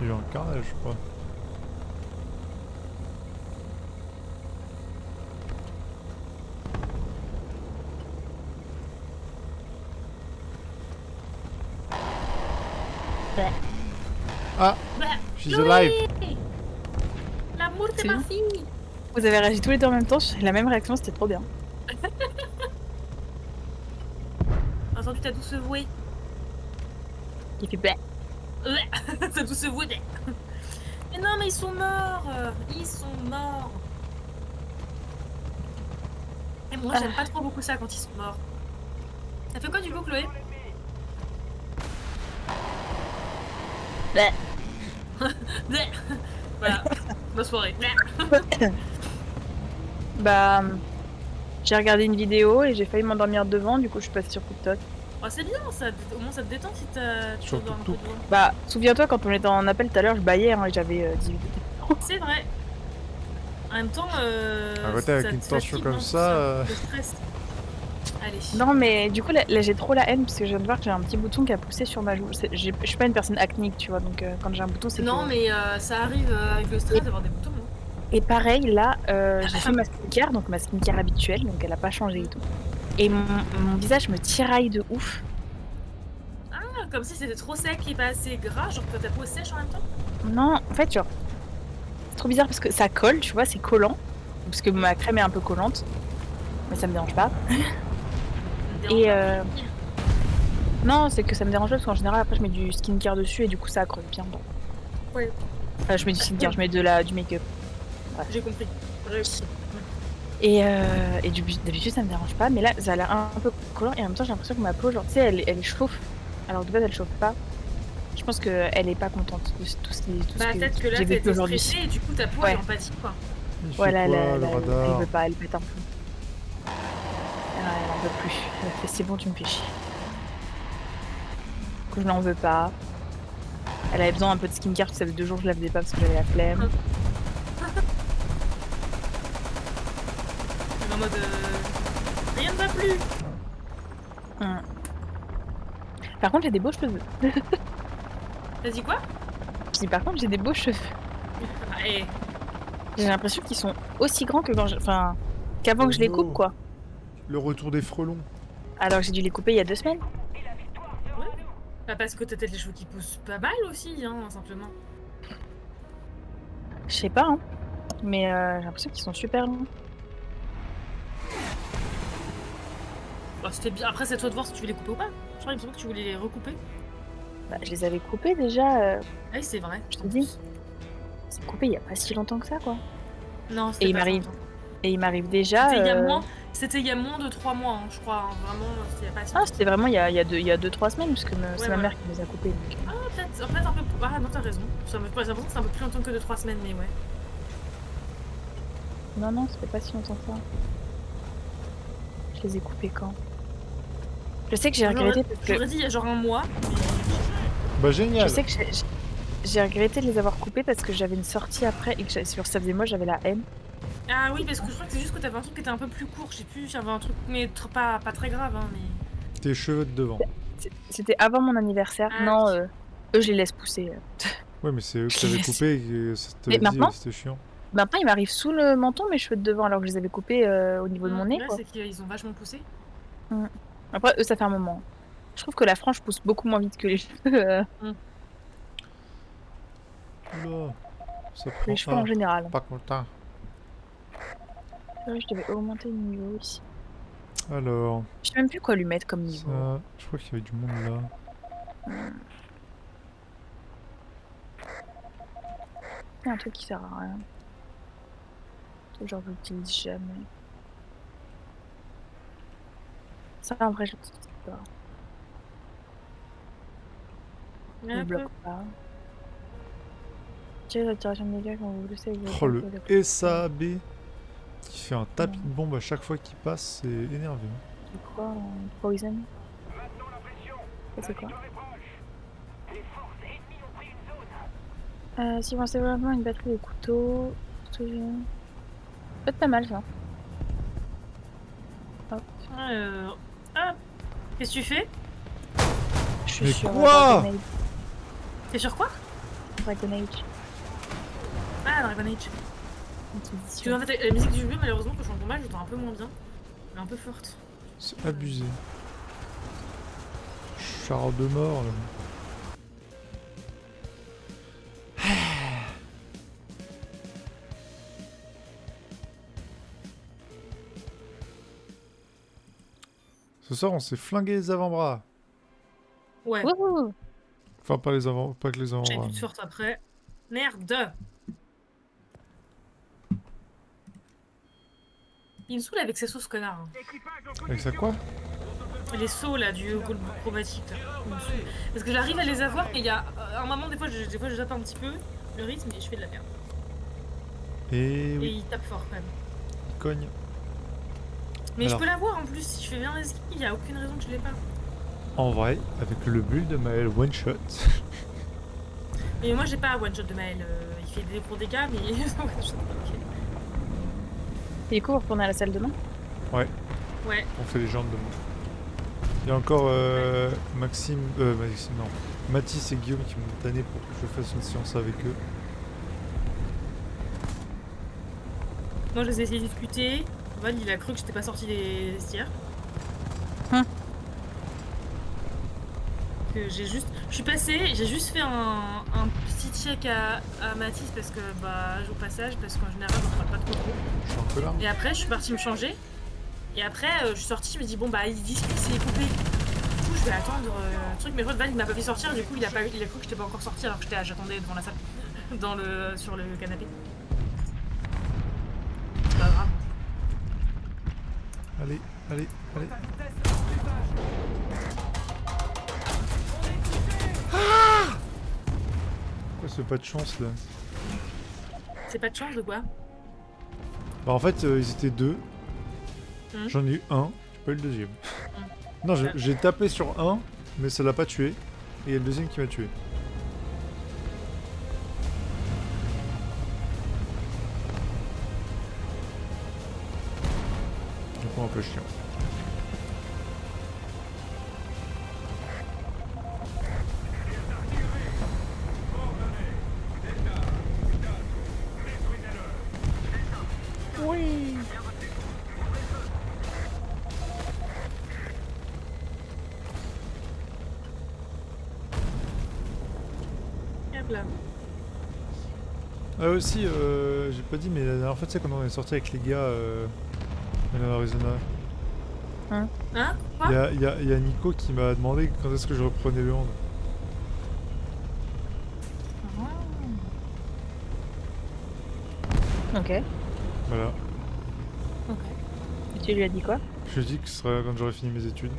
Il est en carnage, je crois. Ah, Bah, she's Chloé, alive. l'amour c'est C'est ma bon. fille. Vous avez réagi tous les deux en même temps, j'ai la même réaction, c'était trop bien. Entendu ta douce voix. Il fait bah. Ta douce voix. Mais non, mais ils sont morts. Ils sont morts. Et moi, j'aime pas trop beaucoup ça quand ils sont morts. Ça fait quoi du coup, Chloé? Bah. Voilà, bonne soirée. Bah. J'ai regardé une vidéo et j'ai failli m'endormir devant, du coup je suis passée sur TikTok. Oh, c'est bien, ça, au moins ça te détend si tu Sur dors un peu Tuk-Tuk. devant. Bah, souviens-toi quand on était en appel tout à l'heure, je baillais hein, et j'avais 18 ans. C'est vrai. En même temps, Arrêtez avec ça une te tension fatigue, comme non, ça, Le stress. Allez. Non mais du coup là j'ai trop la haine parce que je viens de voir que j'ai un petit bouton qui a poussé sur ma joue. Je suis pas une personne acnique tu vois, donc quand j'ai un bouton c'est Non, que... mais ça arrive avec le stress d'avoir des boutons. Hein. Et pareil là, j'ai fait ma skincare, donc ma skincare habituelle, donc elle a pas changé et tout. Et mon visage me tiraille de ouf. Ah, comme si c'était trop sec et pas assez gras, genre que ta peau est sèche en même temps. Non, en fait genre, trop bizarre parce que ça colle, tu vois, c'est collant. Parce que ma crème est un peu collante. Mais ça me dérange pas. Et non, c'est que ça me dérange pas parce qu'en général, après, je mets du skincare dessus et du coup, ça accroche bien. Ouais. Enfin, je mets du skincare, je mets du make-up. J'ai compris. Et d'habitude, ça me dérange pas. Mais là, ça a l'air un peu collant et en même temps, j'ai l'impression que ma peau, genre, tu sais, elle chauffe. Alors de base, elle chauffe pas. Je pense qu'elle est pas contente de tout ce qui Bah, peut-être que là, j'ai t'as vécu été aujourd'hui. stressée et du coup, ta peau Ouais. elle empathie quoi. Il fait Voilà, quoi, elle le radar? veut pas, elle pète un peu. Elle en veut plus. Elle fait c'est bon, tu me fais chier. Du coup, je n'en veux pas. Elle avait besoin un peu de skincare, ça faisait 2 jours que je la faisais pas parce que j'avais la flemme. En mode rien ne va plus. Par contre, j'ai des beaux cheveux. T'as dit quoi? Je dis par contre, j'ai des beaux cheveux. Et J'ai l'impression qu'ils sont aussi grands que enfin, qu'avant que je les Oh coupe, no. quoi. Le retour des frelons. Alors que j'ai dû les couper il y a 2 semaines. bah, parce que t'as peut-être les cheveux qui poussent pas mal aussi, hein, simplement. Je sais pas, hein. Mais j'ai l'impression qu'ils sont super longs. Bah, c'était bien. Après, c'est à toi de voir si tu veux les couper ou pas. Je crois qu'il me semble que tu voulais les recouper. Bah, je les avais coupés déjà. Ah oui, c'est vrai. Je te dis. C'est coupé il y a pas si longtemps que ça, quoi. Non, Et c'était il pas m'arrive. ça, longtemps. Et il m'arrive déjà. C'était il y a moins de 3 mois, hein, je crois. Hein. Vraiment, c'était il y a pas si Ah, c'était vraiment il y a 2-3 semaines, parce que c'est ma ouais. mère qui les a coupés. Donc... Ah, peut-être un peu. Ah, non, t'as raison. J'ai l'impression que c'est un peu plus longtemps que 2-3 semaines, mais ouais. Non, ça fait pas si longtemps que ça. Je les ai coupés quand? Je sais que j'ai regretté parce que... J'aurais dit il y a genre un mois. Bah Je génial. sais que j'ai regretté de les avoir coupés parce que j'avais une sortie après et que ça faisait moi j'avais la haine. Ah oui, parce que je crois que c'est juste que t'avais un truc qui était un peu plus court. Je sais plus, j'avais un truc, mais pas très grave, hein, mais. Tes cheveux de devant. C'était avant mon anniversaire. Ah, non, oui. eux je les laisse pousser. Ouais, mais c'est eux que t'avais coupé et que ça Mais t'avait dit maintenant c'était chiant. Maintenant il m'arrive sous le menton mes cheveux de devant alors que je les avais coupés au niveau de mon nez. Là, Quoi. c'est qu'ils ont vachement poussé. Après eux ça fait un moment. Je trouve que la frange pousse beaucoup moins vite que les cheveux. Oula, ça Les cheveux en général. pas content. Je devais augmenter le niveau ici. Alors, Je sais même plus quoi lui mettre comme niveau. ça, je crois qu'il y avait du monde là. C'est un truc qui sert à rien. Genre je l'utilise jamais. Ça en vrai je l'utilise pas. Je Un peu. bloque pas. Tirez la tiration de dégâts quand vous le savez. Oh, le SAB qui fait un tapis de bombe à chaque fois qu'il passe, c'est énervé. C'est quoi Poison Ça c'est quoi Si vous lancez vraiment une batterie de couteaux, peut-être pas mal ça. Hop. Ah, qu'est-ce que tu fais? Je suis Mais sur quoi Dragon Age. T'es sur quoi? Dragon Age. Ah, Dragon Age. Tu Inquisition. vois, en fait, la musique du jeu, malheureusement, quand je suis en combat, je l'entends un peu moins bien. Elle est un peu forte. C'est abusé. Char de mort là. Ce soir, on s'est flingué les avant-bras. Ouais, Wouhou. Enfin, pas que les j'ai avant-bras. plus de forte après. Merde! Il me saoule avec ses sauts, ce connard. Hein. Avec ça quoi? Les sauts là, du gold chromatique là. Il me saoule. Parce que j'arrive à les avoir et il y a un moment, des fois je zappe un petit peu le rythme et je fais de la merde. Et Et oui, il tape fort quand même. il cogne. Mais Alors. je peux l'avoir en plus, si je fais bien les skills, il n'y a aucune raison que je l'ai pas. En vrai, avec le build de Maël one shot. Mais moi j'ai pas one shot de Maël, il fait des gros dégâts mais one shot, ok. Et du coup, vous retournez à la salle demain? Ouais. On fait les jambes demain. Il y a encore Maxime, non, Mathis et Guillaume qui m'ont tanné pour que je fasse une séance avec eux. Moi je les ai essayé de discuter. Val il a cru que j'étais pas sorti des vestiaires. que j'ai juste... Je suis passée, j'ai juste fait un petit check à Mathis parce que, bah, au passage, parce qu'en général, on ne parle pas trop. Je suis un peu là. Et après, je suis partie me changer. Et après, je suis sortie, je me dis, bon, bah, ils disent que c'est coupé. Du coup, je vais attendre le truc. Mais Val, il m'a pas fait sortir. Du coup, il a cru que j'étais pas encore sortie alors que j'attendais devant la salle, sur le canapé. C'est pas grave. Allez, allez, allez. Pourquoi c'est pas de chance là? C'est pas de chance de quoi? Bah en fait, ils étaient deux. J'en ai eu un, j'ai pas eu le deuxième. Non, j'ai tapé sur un, mais ça l'a pas tué. Et il y a le deuxième qui m'a tué. Du coup, un peu chiant. Oui. Hop là. Ah aussi, j'ai pas dit, mais la dernière fois, tu sais, quand on est sorti avec les gars en Arizona, Hein? Quoi? il y a Nico qui m'a demandé quand est-ce que je reprenais le hand. Ok. Voilà. Ok. Et tu lui as dit quoi? Je lui ai dit que ce sera quand j'aurai fini mes études.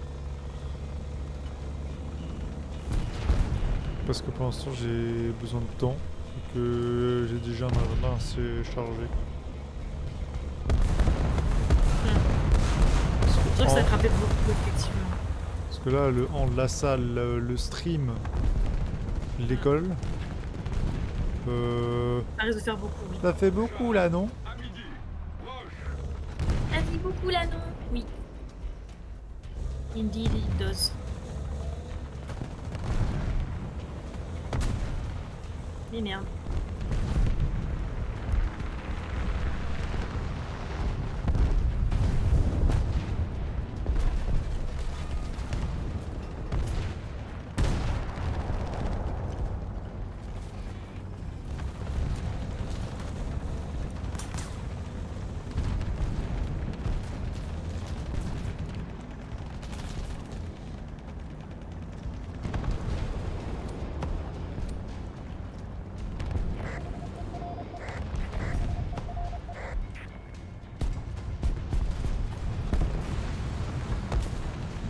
Parce que pour l'instant j'ai besoin de temps et que j'ai déjà un agenda assez chargé. C'est sûr que ça attrapait beaucoup, effectivement. Parce que là, le hand, la salle, le stream, l'école, Ça risque de faire beaucoup, oui. ça fait beaucoup là, non? À midi. Proche. Ça dit beaucoup là, non? Oui. Indeed, it does. Mais merde.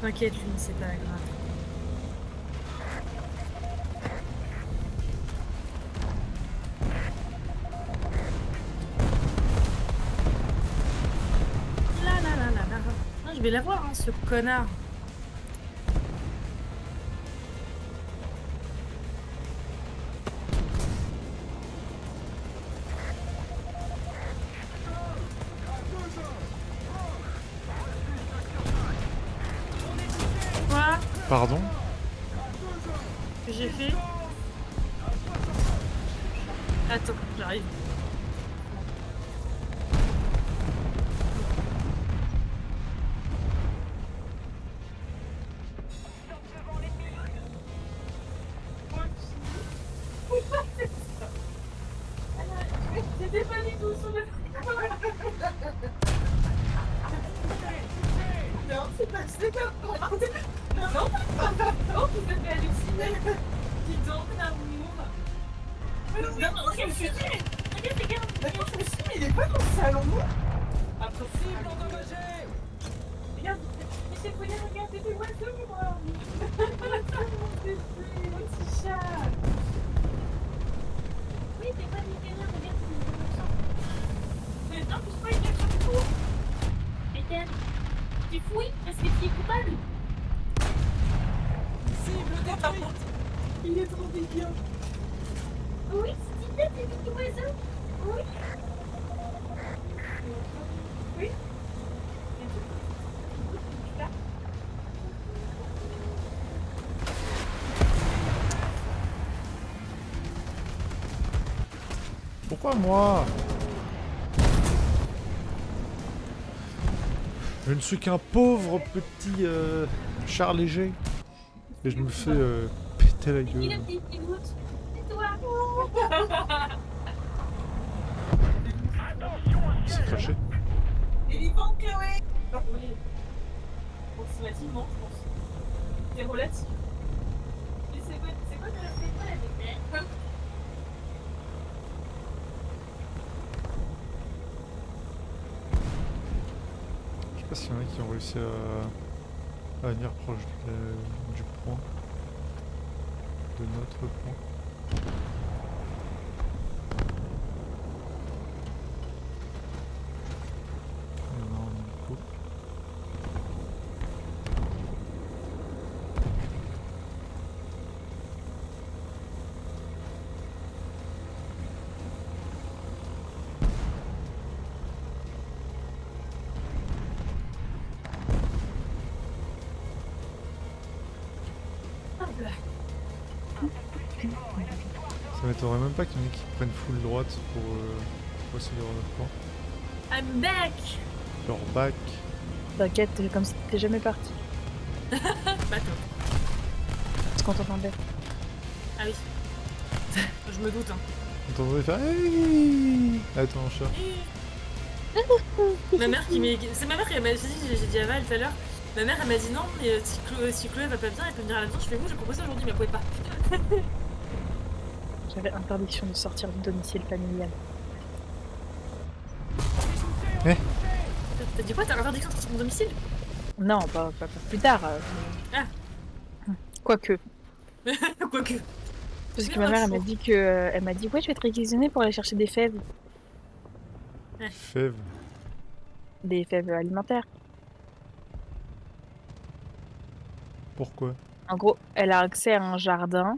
T'inquiète, Lune, c'est pas grave. Là, là, là, là, là. Ah, je vais l'avoir, hein, ce connard. Quoi? Pardon? Que j'ai fait? Attends, j'arrive. C'était pas du tout sur le... Non, c'est pas... Non, vous avez halluciné. Dis donc, l'amour. Non, je me suis dit, mais... Regarde. D'accord, je me suis dit, mais il est pas dans le salon. Impossible, endommagé. Regarde, mais c'est pour regarder des oiseaux, moi. Mon bébé, mon petit chat. Oui, c'est pas nickel, regarde, c'est une mais non, je crois qu'il y a un coup. Ethan, tu fouilles parce que tu es coupable. Cible détruite. Il est trop mignon. Oui, c'est des petits oiseaux. Oui. Oui. Pourquoi moi? Je ne suis qu'un pauvre petit char léger. Et je me fais péter la gueule. Il s'est craché. Et vivante, Chloé. Oui. Approximativement, je pense. C'est relatif. Mais c'est quoi de la fête avec Je sais pas s'il y en a qui ont réussi à venir proche du point. De notre point. Il y en a un coup. Ça m'étonnerait même pas qu'il y en ait qui prennent full droite pour essayer d'avoir notre point. I'm back. Leur back. T'inquiète, comme si t'étais jamais parti. Bateau. Parce qu'on t'entendait. Ah oui. Je me doute, hein. On t'entendait faire hey attends, chat. Ma mère qui m'est... C'est ma mère qui m'a dit, j'ai dit à Val tout à l'heure, ma mère elle m'a dit non, mais si Chloé va pas bien, elle peut venir à la maison, je fais vous, j'ai proposé aujourd'hui, mais elle pouvait pas. J'avais interdiction de sortir du domicile familial. T'as dit quoi? T'as l'interdiction de sortir de ton domicile? Non, pas plus tard. Ah. Quoique. Quoique. Parce que Mais ma mère, un elle m'a jour. dit que, elle m'a dit ouais, je vais te réquisitionner pour aller chercher des fèves, Fève. des fèves alimentaires. Pourquoi? En gros, elle a accès à un jardin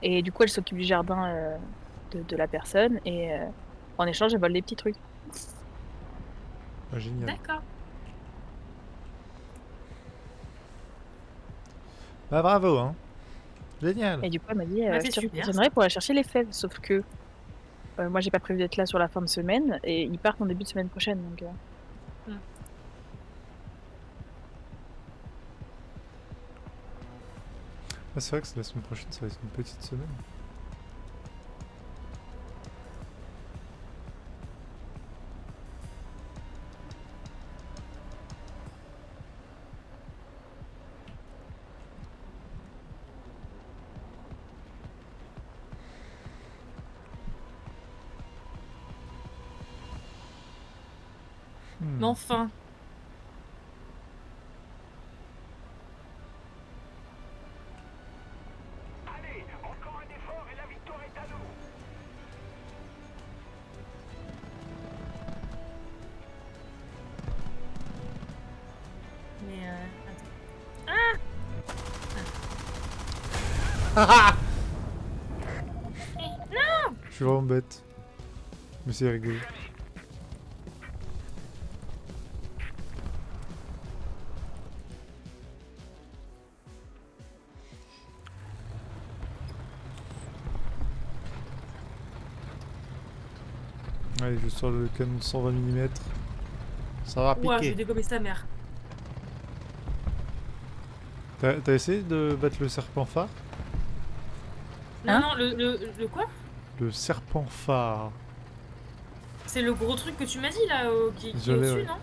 et du coup, elle s'occupe du jardin de la personne et en échange, elle vole des petits trucs. Ah, génial. D'accord. Bah bravo, hein. Génial. Et du coup, elle m'a dit Bah, je c'est te super, réquisitionnerai pour aller chercher les fèves. Sauf que moi, j'ai pas prévu d'être là sur la fin de semaine et ils partent en début de semaine prochaine. Donc, Ah, c'est vrai que c'est la semaine prochaine, ça va être une petite semaine. Mais enfin. Allez, encore un effort et la victoire est à nous. Mais attends. Je suis vraiment bête. Mais c'est rigolo. Allez, je sors le canon de 120 mm. Ça va Ouah, je vais piquer. dégommer sa mère. T'as essayé de battre le serpent phare? Non, Hein non, le quoi? Le serpent phare. C'est le gros truc que tu m'as dit là, qui est Je l'ai, au-dessus, ouais. non?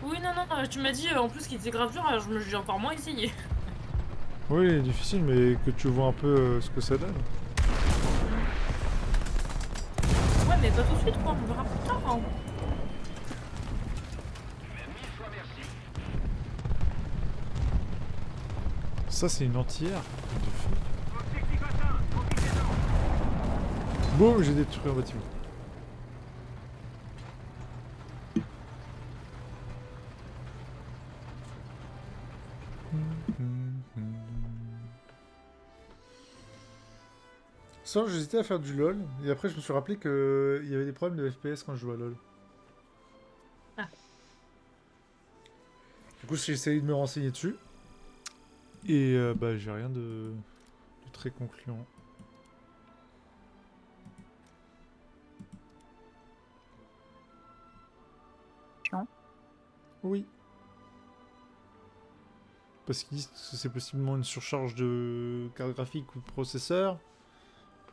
Oui, non, non, tu m'as dit en plus qu'il était grave dur, alors j'ai encore moins essayé. Oui, il est difficile, mais que tu vois un peu ce que ça donne. Ouais, mais pas tout de suite, quoi, on verra plus tard. Hein. Ça, c'est une entière. De feu. Objectif atteint, profitez-en. Boum, j'ai détruit un bâtiment. Ça, j'hésitais à faire du LoL, et après je me suis rappelé qu'il y avait des problèmes de FPS quand je jouais à LoL. Ah. Du coup, j'ai essayé de me renseigner dessus, et bah j'ai rien de très concluant. Oui. Parce qu'ils disent que c'est possiblement une surcharge de carte graphique ou de processeur.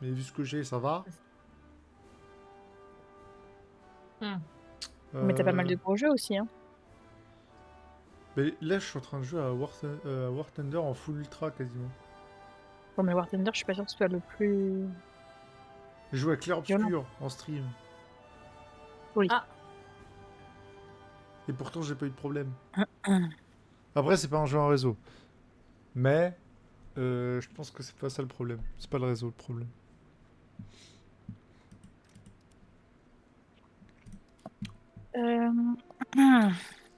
Mais vu ce que j'ai, ça va. Mais t'as pas mal de gros jeux aussi, hein. Mais là, je suis en train de jouer à War Thunder en full ultra quasiment. Bon, mais War Thunder, je suis pas sûr que ce soit le plus... J'ai joué à Clair Violent. Obscur en stream. Oui. Ah. Et pourtant, j'ai pas eu de problème. Après, c'est pas un jeu en réseau. Mais je pense que c'est pas ça le problème. C'est pas le réseau le problème.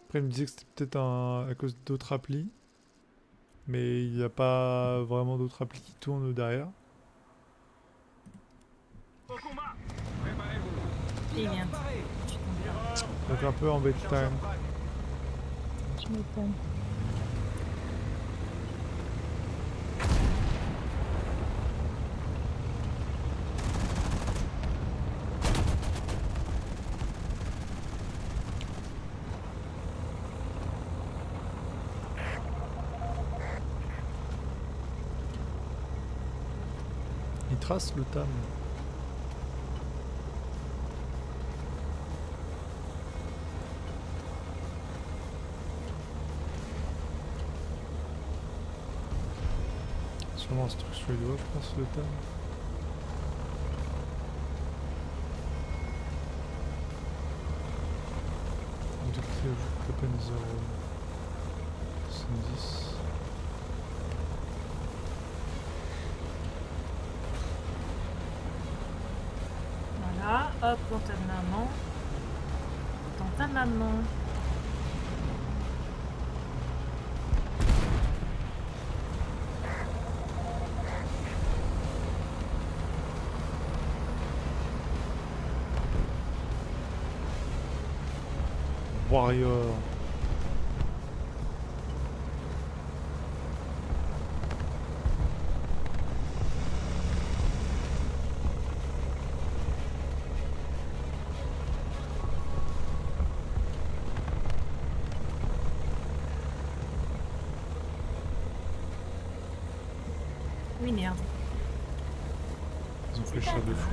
Après, il me disait que c'était peut-être à cause d'autres applis. Mais il n'y a pas vraiment d'autres applis qui tournent derrière. Au combat. Préparez-vous. Il vient. Préparez. Donc un peu en bête time. Je m'étonne. Il trace le tam. Sûrement un truc sur les doigts, je pense, le tam. Donc il ajoute à peine 0,70. Voilà, hop, dans ta maman. Dans ta maman. Warrior. Oui, merde. Ils ont fait cher de fou.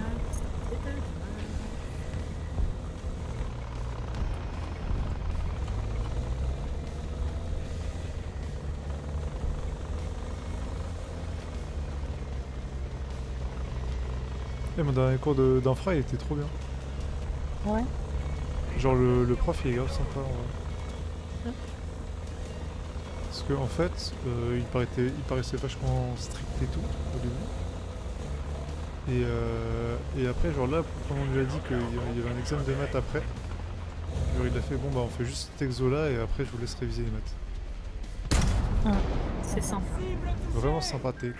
Et mon dernier cours d'infra, il était trop bien. Ouais. Genre le prof, il est grave sympa en vrai. Hein. Parce que en fait, il paraissait vachement strict et tout au début. Et après, genre là, quand on lui a dit qu'il y avait un examen de maths après, genre il a fait bon bah on fait juste cet exo là et après je vous laisse réviser les maths. C'est sympa. Vraiment sympathique.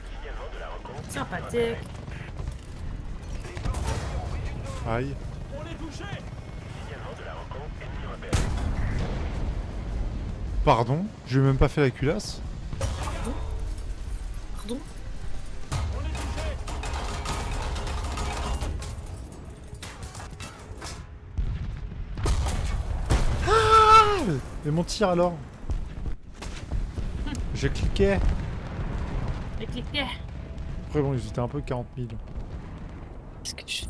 Sympathique. Aïe. On est touché. Pardon, je lui ai même pas fait la culasse. Pardon. On est touché. Et mon tir alors? J'ai cliqué. Et cliquez. Après bon, ils étaient un peu 40 000. Qu'est-ce que je...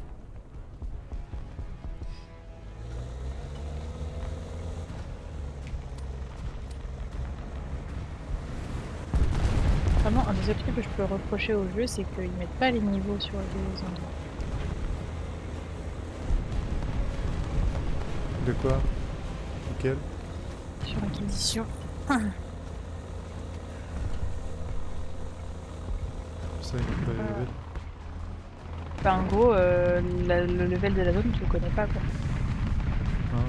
Vraiment, un des seuls trucs que je peux reprocher au jeu, c'est qu'ils mettent pas les niveaux sur les endroits. De quoi? Lequel? Sur l'acquisition. Ça, il est pas level. Enfin, en gros, le level de la zone, tu le connais pas, quoi. Hein.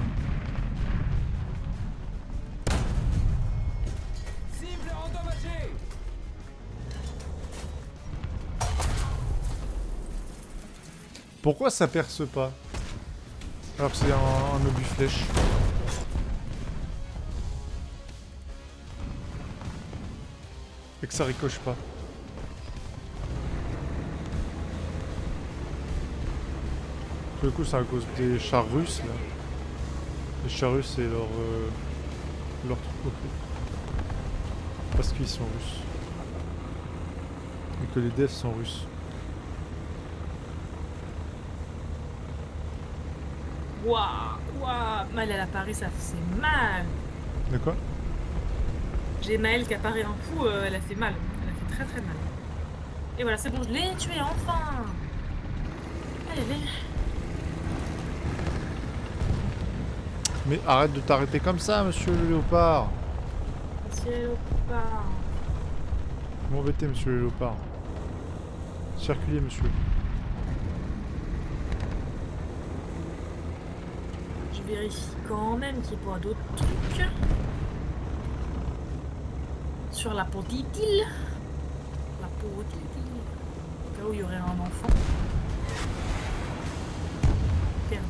Cible endommagée. Pourquoi ça perce pas? Alors que c'est un obus flèche. Et que ça ricoche pas. Du coup, c'est à cause des chars russes là. Les chars russes, c'est leur truc. parce qu'ils sont russes. Et que les devs sont russes. Waouh, mal elle apparaît, ça fait mal. De quoi? J'ai Maëlle qui apparaît un coup, elle a fait mal. Elle a fait très très mal. Et voilà, c'est bon, je l'ai tué enfin. Allez, allez. Mais arrête de t'arrêter comme ça, monsieur le léopard. Monsieur Léopard. Vous m'embêtez, monsieur le léopard. Circulez, monsieur. Je vérifie quand même qu'il n'y ait pas d'autres trucs. Sur la petite île. La petite île. Au cas où il y aurait un enfant. Perdu.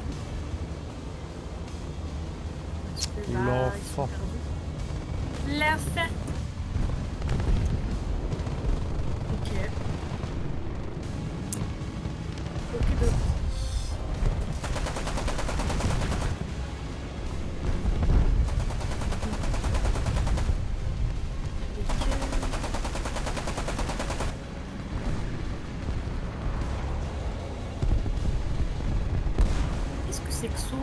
Parce que là, L'enfant. ils sont perdus. L'enfant. Ok. Ok, donc. Qu'est-ce que c'est que ça? On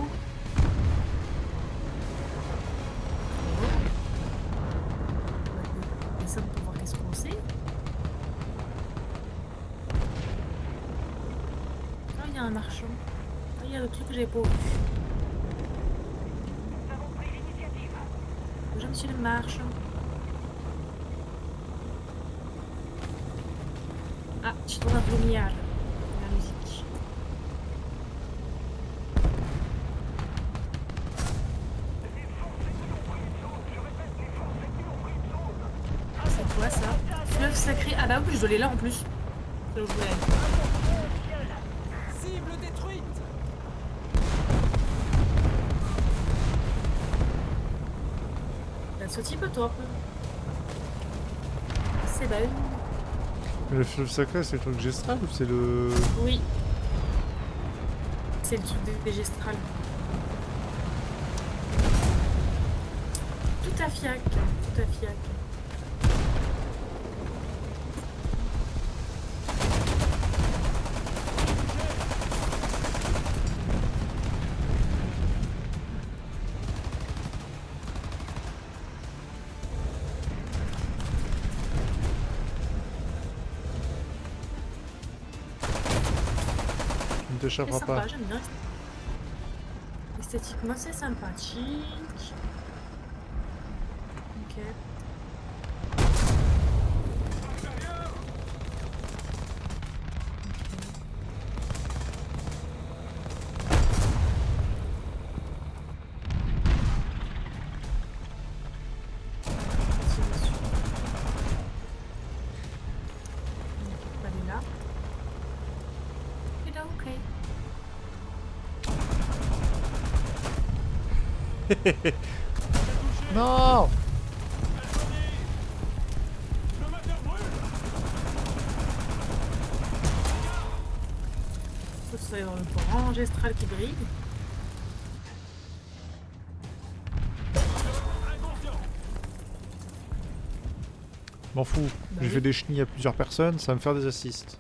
va descendre pour voir qu'est-ce qu'on sait. Ah, il y a un marchand. Ah, il y a le truc que j'avais pas vu. Bonjour, monsieur le marchand. Ah, tu tournes un peu au miage. La musique. C'est quoi ça? Fleuve sacré. Ah bah oui, je l'ai là en plus. C'est là où je voulais aller. Cible détruite. That's so peu top. C'est bon. Mais le fleuve sacré, c'est le truc gestral ou c'est le... Oui. C'est le truc des gestrales. Tout à fiac. Tout à fiac. Tu ne C'est t'échapperas sympa, pas. j'aime bien. Esthétiquement, c'est sympathique. Ok. Elle est là. Et là, ok. Non! Le moteur brûle. Faut que ce soit dans le grand gestral qui brille. Inconscient. M'en fous. Bah J'ai oui. fait des chenilles à plusieurs personnes, ça va me faire des assists.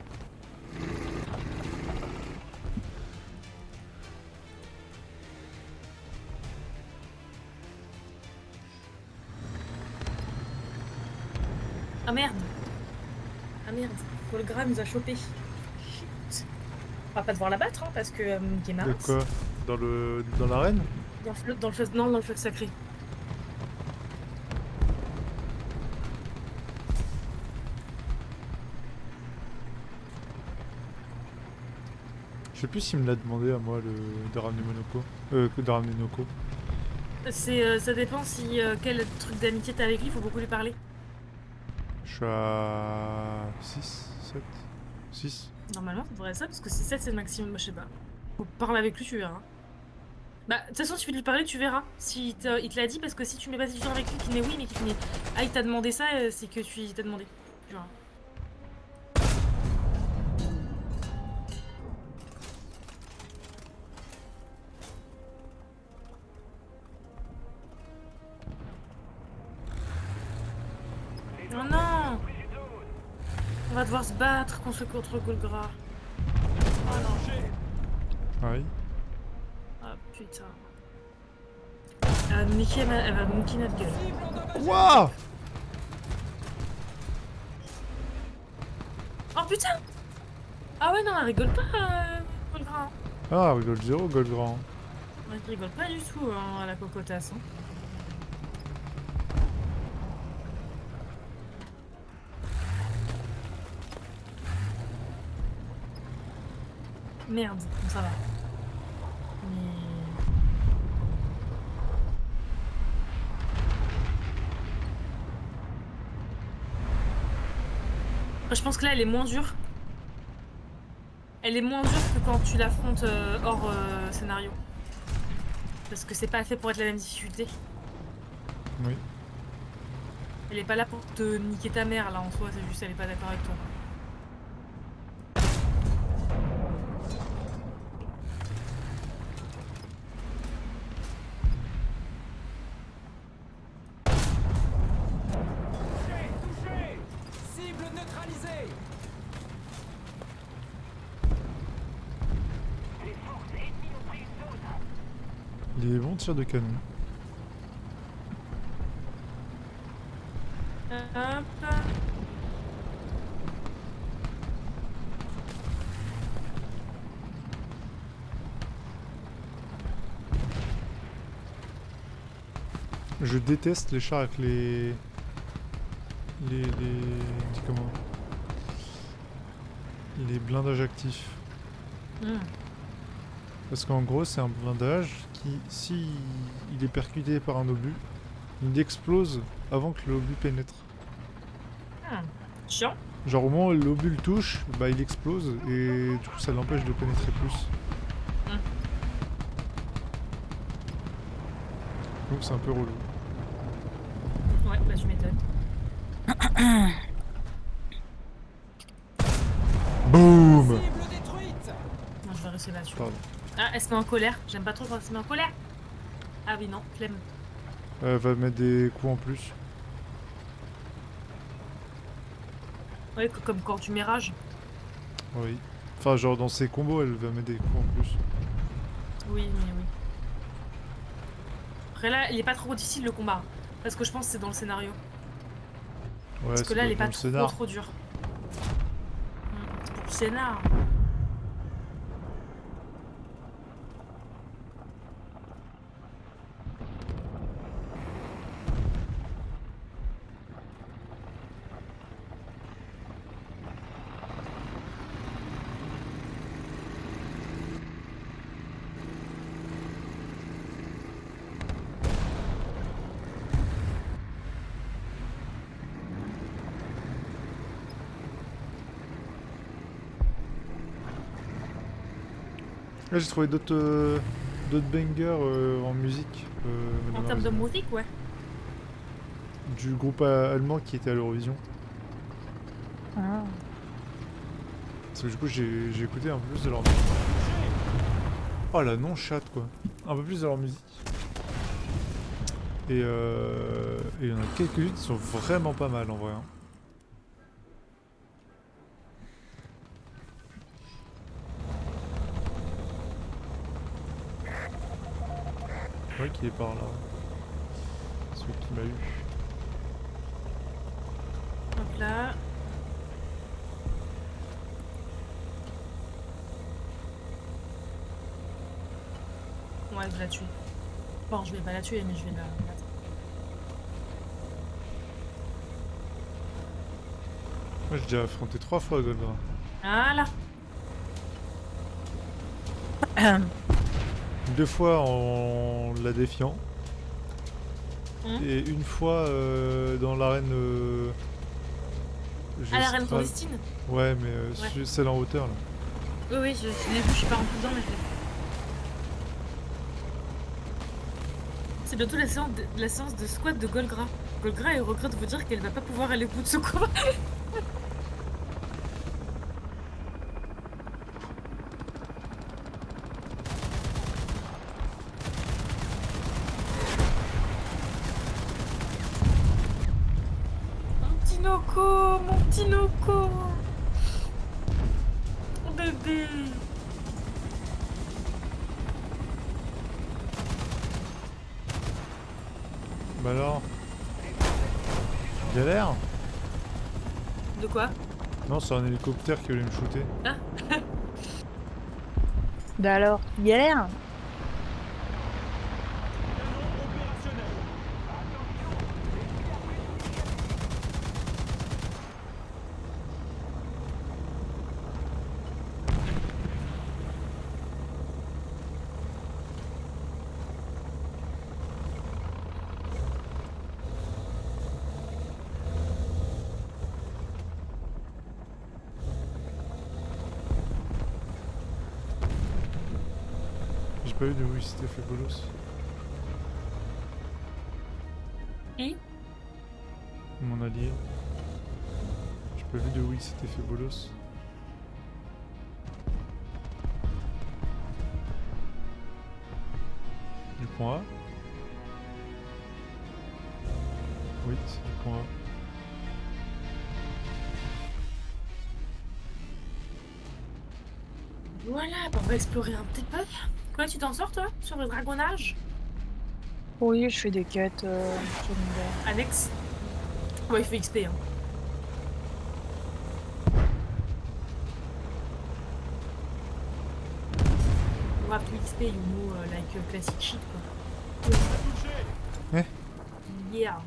Ah merde! Ah merde, Volgra nous a chopé. Shit. On va pas devoir la battre, hein, parce que qui est De mince. quoi? Dans l'arène? Non, dans le feu sacré. Je sais plus s'il me l'a demandé à moi de ramener Monoko. De ramener Noko. Ça dépend si quel truc d'amitié t'as avec lui, faut beaucoup lui parler. Je suis à 6, 7, 6. Normalement, ça devrait être ça, parce que 7 c'est le maximum, je sais pas. Faut parler avec lui, tu verras. Bah, de toute façon, tu veux lui parler, tu verras. Si il te l'a dit, parce que si tu mets pas du temps avec lui, qu'il n'est oui, mais qu'il n'est. Ah, il t'a demandé ça, c'est que il t'a demandé. Tu verras. Les va devoir se battre contre Golgra. Oh non. Ah oui. Ah putain. Elle va me niquer notre gueule. Wouah! Oh putain! Ah ouais, non, elle rigole pas, Golgra. Ah, rigole zéro, Gold Grand. Elle rigole pas du tout, hein, la cocotasse. Hein. Merde, bon, ça va. Mais... Je pense que là, elle est moins dure. Elle est moins dure que quand tu l'affrontes hors scénario. Parce que c'est pas fait pour être la même difficulté. Oui. Elle est pas là pour te niquer ta mère là en soi, c'est juste elle est pas d'accord avec toi. Touché. Cible neutralisée. Les bons tirs de canon. Hop. Je déteste les chars avec les... dis comment? Les blindages actifs. Parce qu'en gros, c'est un blindage qui, si il est percuté par un obus, il explose avant que l'obus pénètre. Chiant. Genre au moment où l'obus le touche, bah il explose et du coup ça l'empêche de pénétrer plus. Donc c'est un peu relou. Ouais, bah tu m'étonnes. Boum! Cible détruite. Non, je vais rester là-dessus. Pardon. Ah, elle se met en colère. J'aime pas trop quand elle se met en colère. Ah oui, non, flemme. Elle va mettre des coups en plus. Ouais, comme quand tu mets rage. Oui. Enfin genre dans ses combos elle va mettre des coups en plus. Oui, mais oui. Après là, il est pas trop difficile le combat. Parce que je pense que c'est dans le scénario. Ouais, Parce que c'est là, elle est dans pas le trop, scénar. trop dure. C'est pour le scénar. Là j'ai trouvé d'autres bangers en musique. En termes de musique, ouais. Du groupe allemand qui était à l'Eurovision. Ah. Parce que du coup j'ai écouté un peu plus de leur musique. Oh la non-chatte quoi. Un peu plus de leur musique. Et il y en a quelques-unes qui sont vraiment pas mal en vrai. Hein. Ouais qui est par là. Celui qui m'a eu. Donc là. Ouais, je la tue. Bon, je vais pas la tuer, mais je vais la battre. Moi j'ai déjà affronté 3 fois Goldra. Voilà. 2 fois en la défiant. Et une fois dans l'arène. Ah, la reine Gestral. clandestine. Ouais, mais Ouais. celle en hauteur là. Oui, oui, je l'ai vu, je suis pas rentrée dedans, mais je l'ai vu. C'est bientôt la séance de squat de Golgra. Golgra, elle regrette de vous dire qu'elle va pas pouvoir aller au bout de ce combat. Mon petit Noco, mon petit Noco. crever. Bah alors. Galère. De quoi? Non, c'est un hélicoptère qui voulait me shooter. Bah alors, galère. Canon opérationnel. J'ai pas vu de où il s'était fait bolos. Qui? Mon allié. J'ai pas vu de où il s'était fait bolos. Du point A. Oui, c'est du point A. Voilà, bah, on va explorer un petit peu. Quoi, tu t'en sors toi sur le dragonnage, Oui, je fais des quêtes secondaires. Alex? Ouais, il fait XP. Hein. On va tout XP, you know, like classic shit quoi. Touché. Yeah.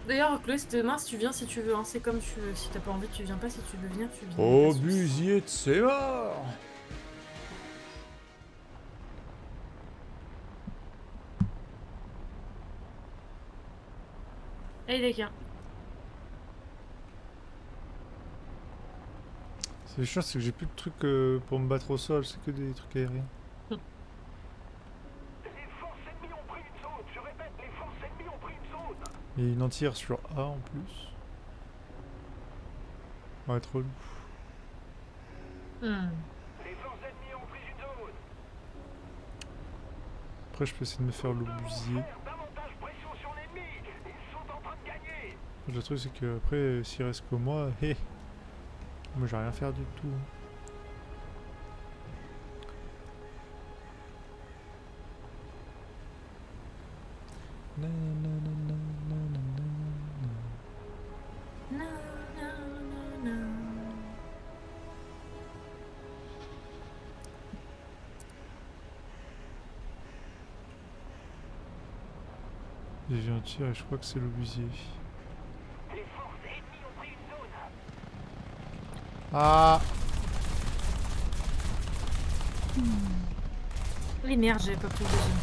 D'ailleurs, Chloé, c'est demain si tu viens, si tu veux. Hein. C'est comme tu veux. Si t'as pas envie, tu viens pas. Si tu veux venir, tu viens. Pas de soucis. Obusier de ses morts. Allez, les gars. C'est chiant, c'est que j'ai plus de trucs pour me battre au sol, c'est que des trucs aériens. Les forces ennemies ont pris une zone. Je répète, les forces ennemies ont pris une zone. Il y a une entière sur A en plus. Ouais, trop relou. Les forces ennemies ont pris une zone. Après, je peux essayer de me faire l'obusier. Faire davantage pression sur l'ennemi. Ils sont en train de gagner. Le truc, c'est que après, s'il reste que moi, hé, moi j'ai rien à faire du tout. Na, na, na, na, na, na, na, na. Na, na, na, na. J'ai vu un tir et je crois que c'est l'obusier. Les forces ennemies ont pris une zone. Ah! Les merdes, j'avais pas pris le deuxième.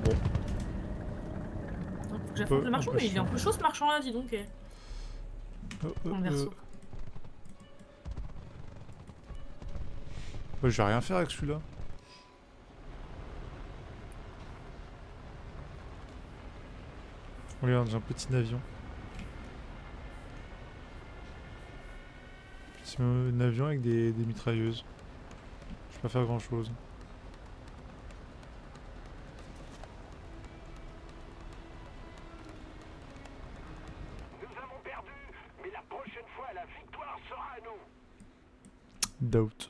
Bon. Faut que j'affronte le marchand, mais il est un peu chaud ce marchand là, dis donc. Dans le verso. Ouais, je vais rien faire avec celui-là. Regarde, j'ai un petit avion. Petit avion avec des mitrailleuses. Je peux pas faire grand chose. Nous avons perdu, mais la prochaine fois, la victoire sera à nous. Doubt.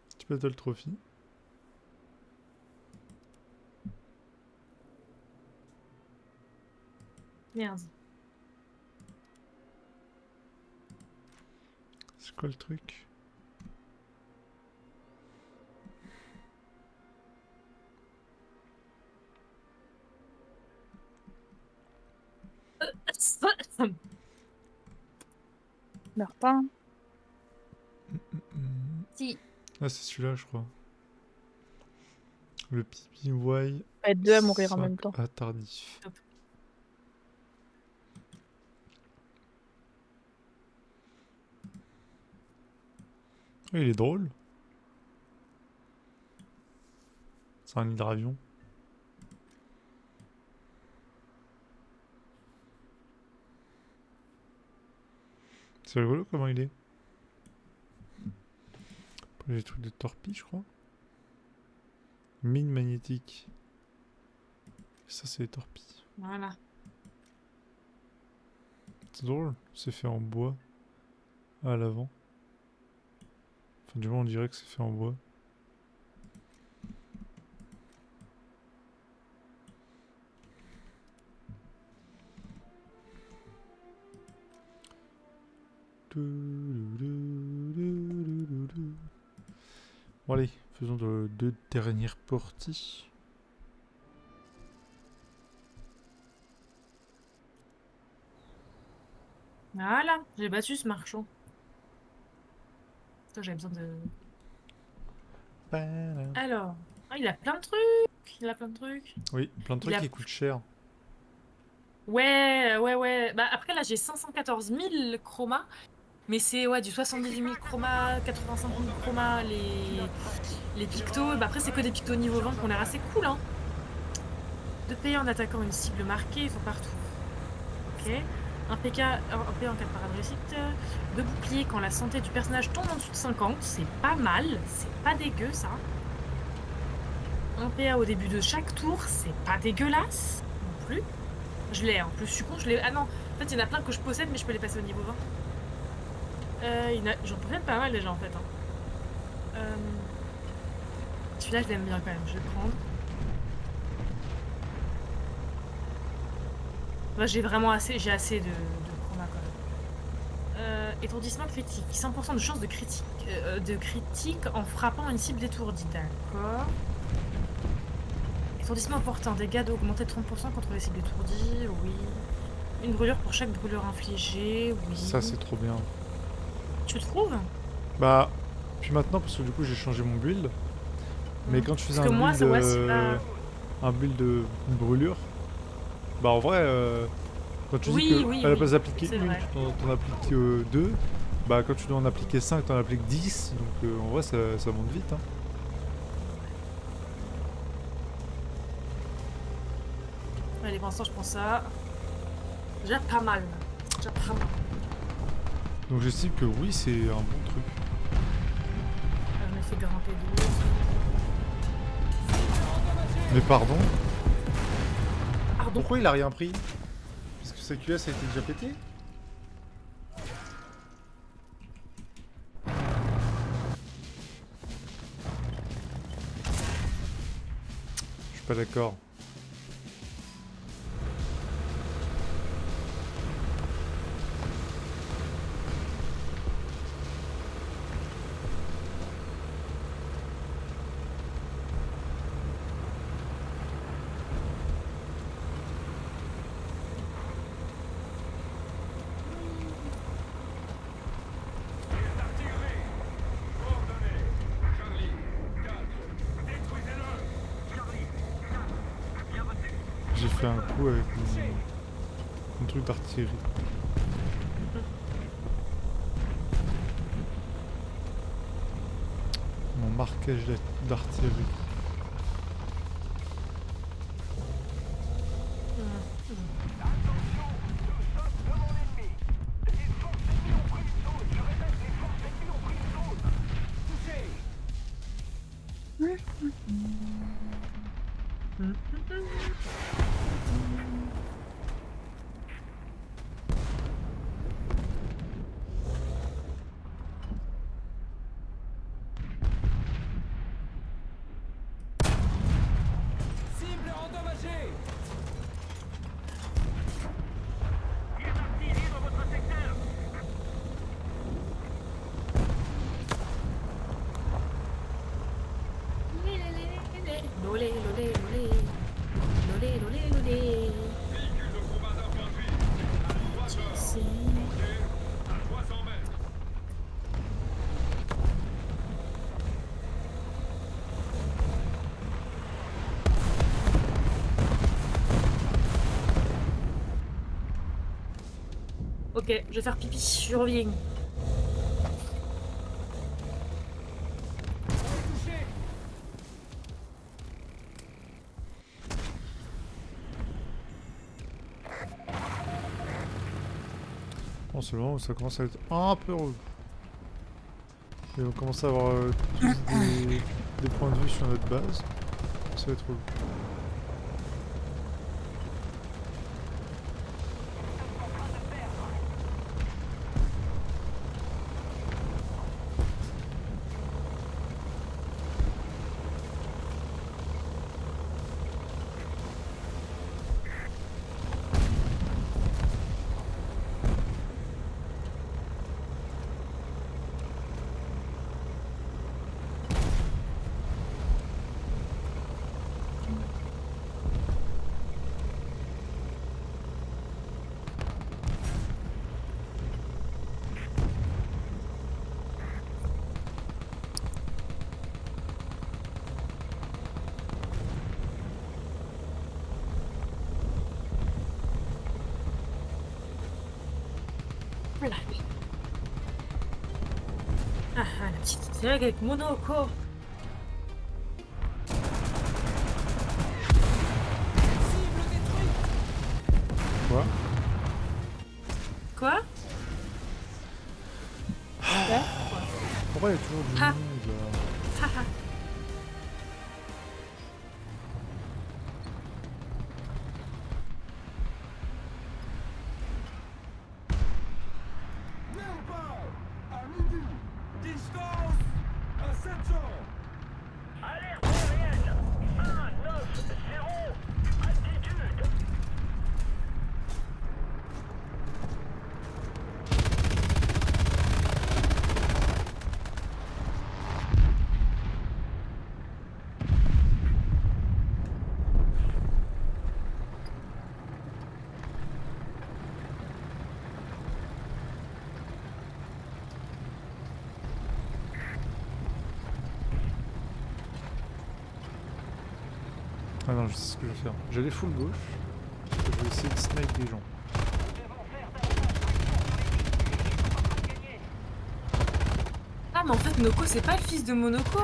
Petit battle trophy. Merde. C'est quoi le truc? Meurs pas. Hein. Si. Ah, c'est celui-là, je crois. Le PPY. Pas être deux à mourir en même temps. Attardif. Hop. Oh, il est drôle. C'est un hydravion. C'est rigolo comment il est. J'ai des trucs de torpille, je crois. Mine magnétique. Ça, c'est des torpilles. Voilà. C'est drôle, c'est fait en bois. À l'avant. Enfin, du moins, on dirait que c'est fait en bois. Bon allez, faisons de deux dernières parties. Voilà, j'ai battu ce marchand. Putain, j'avais besoin de... Alors, ah, il a plein de trucs. Il a plein de trucs. Oui, plein de Il trucs a- qui coûtent cher. Ouais. Bah après là, j'ai 514 000 chromas. Mais c'est ouais, du 78 000 chromas, 85 000 chromas, les pictos. Bah après, c'est que des pictos niveau 20 qui ont l'air assez cool, hein. De payer en attaquant une cible marquée, ils sont partout. Ok. Un PK en cas de parade réussite. De bouclier quand la santé du personnage tombe en dessous de 50. C'est pas mal. C'est pas dégueu, ça. Un PA au début de chaque tour. C'est pas dégueulasse. Non plus. Je l'ai, en plus, je suis con. Je l'ai. Ah non. En fait, il y en a plein que je possède, mais je peux les passer au niveau 20. J'en possède pas mal déjà, en fait. Hein. Celui-là, je l'aime bien quand même. Je vais le prendre. Là, j'ai assez de chroma quand même. Étourdissement critique. 100% de chance de critique en frappant une cible étourdie. D'accord. Étourdissement portant dégâts d'augmenter de 30% contre les cibles étourdies. Oui. Une brûlure pour chaque brûlure infligée. Oui. Ça, c'est trop bien. Tu trouves? Bah, puis maintenant, parce que du coup, j'ai changé mon build. Mais quand tu faisais Parce que moi, build, c'est pas... un build de brûlure, bah en vrai, quand tu Oui, dis que oui, à la oui, place d'appliquer c'est une, vrai. tu t'en appliques deux, bah quand tu dois en appliquer 5, t'en appliques 10, donc en vrai, ça monte vite. Hein. Allez, pour l'instant, je prends ça. Déjà pas mal. Déjà pas mal. Donc j'estime que oui, c'est un bon truc. Je me fais grimper de l'eau. Mais pardon, Pardon. pourquoi il a rien pris? Parce que sa QS a été déjà pété? Je suis pas d'accord. Artillerie. Coordonnées. Charlie. 4. Détruisez-le. Charlie. 4. Bien reçu. J'ai fait un coup avec mon truc d'artillerie. Mon marquage d'artillerie. Attention, nous sommes devant l'ennemi. Les forces ennemies ont pris une zone. Je répète, les forces ennemies ont pris une zone. Touché. Cible endommagée. Il est artillé dans votre secteur. Lolé, lolé, lolé. Lolé, lolé, lolé. Véhicule de combat d'infanterie. À 3 heures. C'est... Montez à 300 mètres. Ok, je vais faire pipi, je reviens. Touché. pense que c'est le moment où ça commence à être un peu relou. Et on commence à avoir tous des points de vue sur notre base. Ça va être relou. Voilà. Ah, la petite blague avec Monoko. Quoi? Quoi? Pourquoi il y a toujours du Ah. monde là? Haha. Léopard à midi. Distance à 700. Alerte aérienne 190, altitude. Ah non, je sais ce que je vais faire. J'allais full gauche. Je vais essayer de snipe les gens. Ah, mais en fait, Noko, c'est pas le fils de Monoko.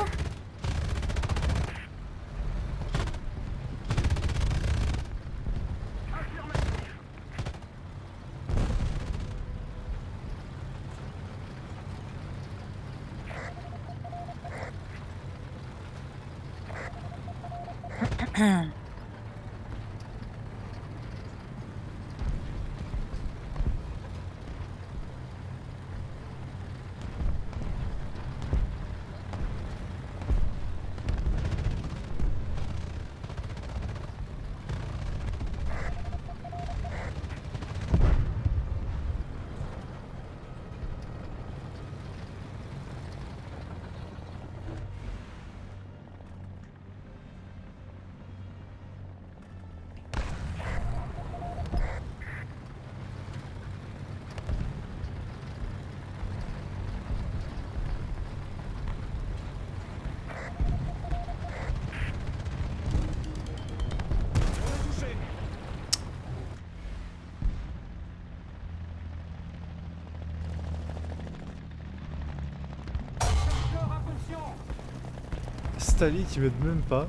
Stali qui m'aide même pas.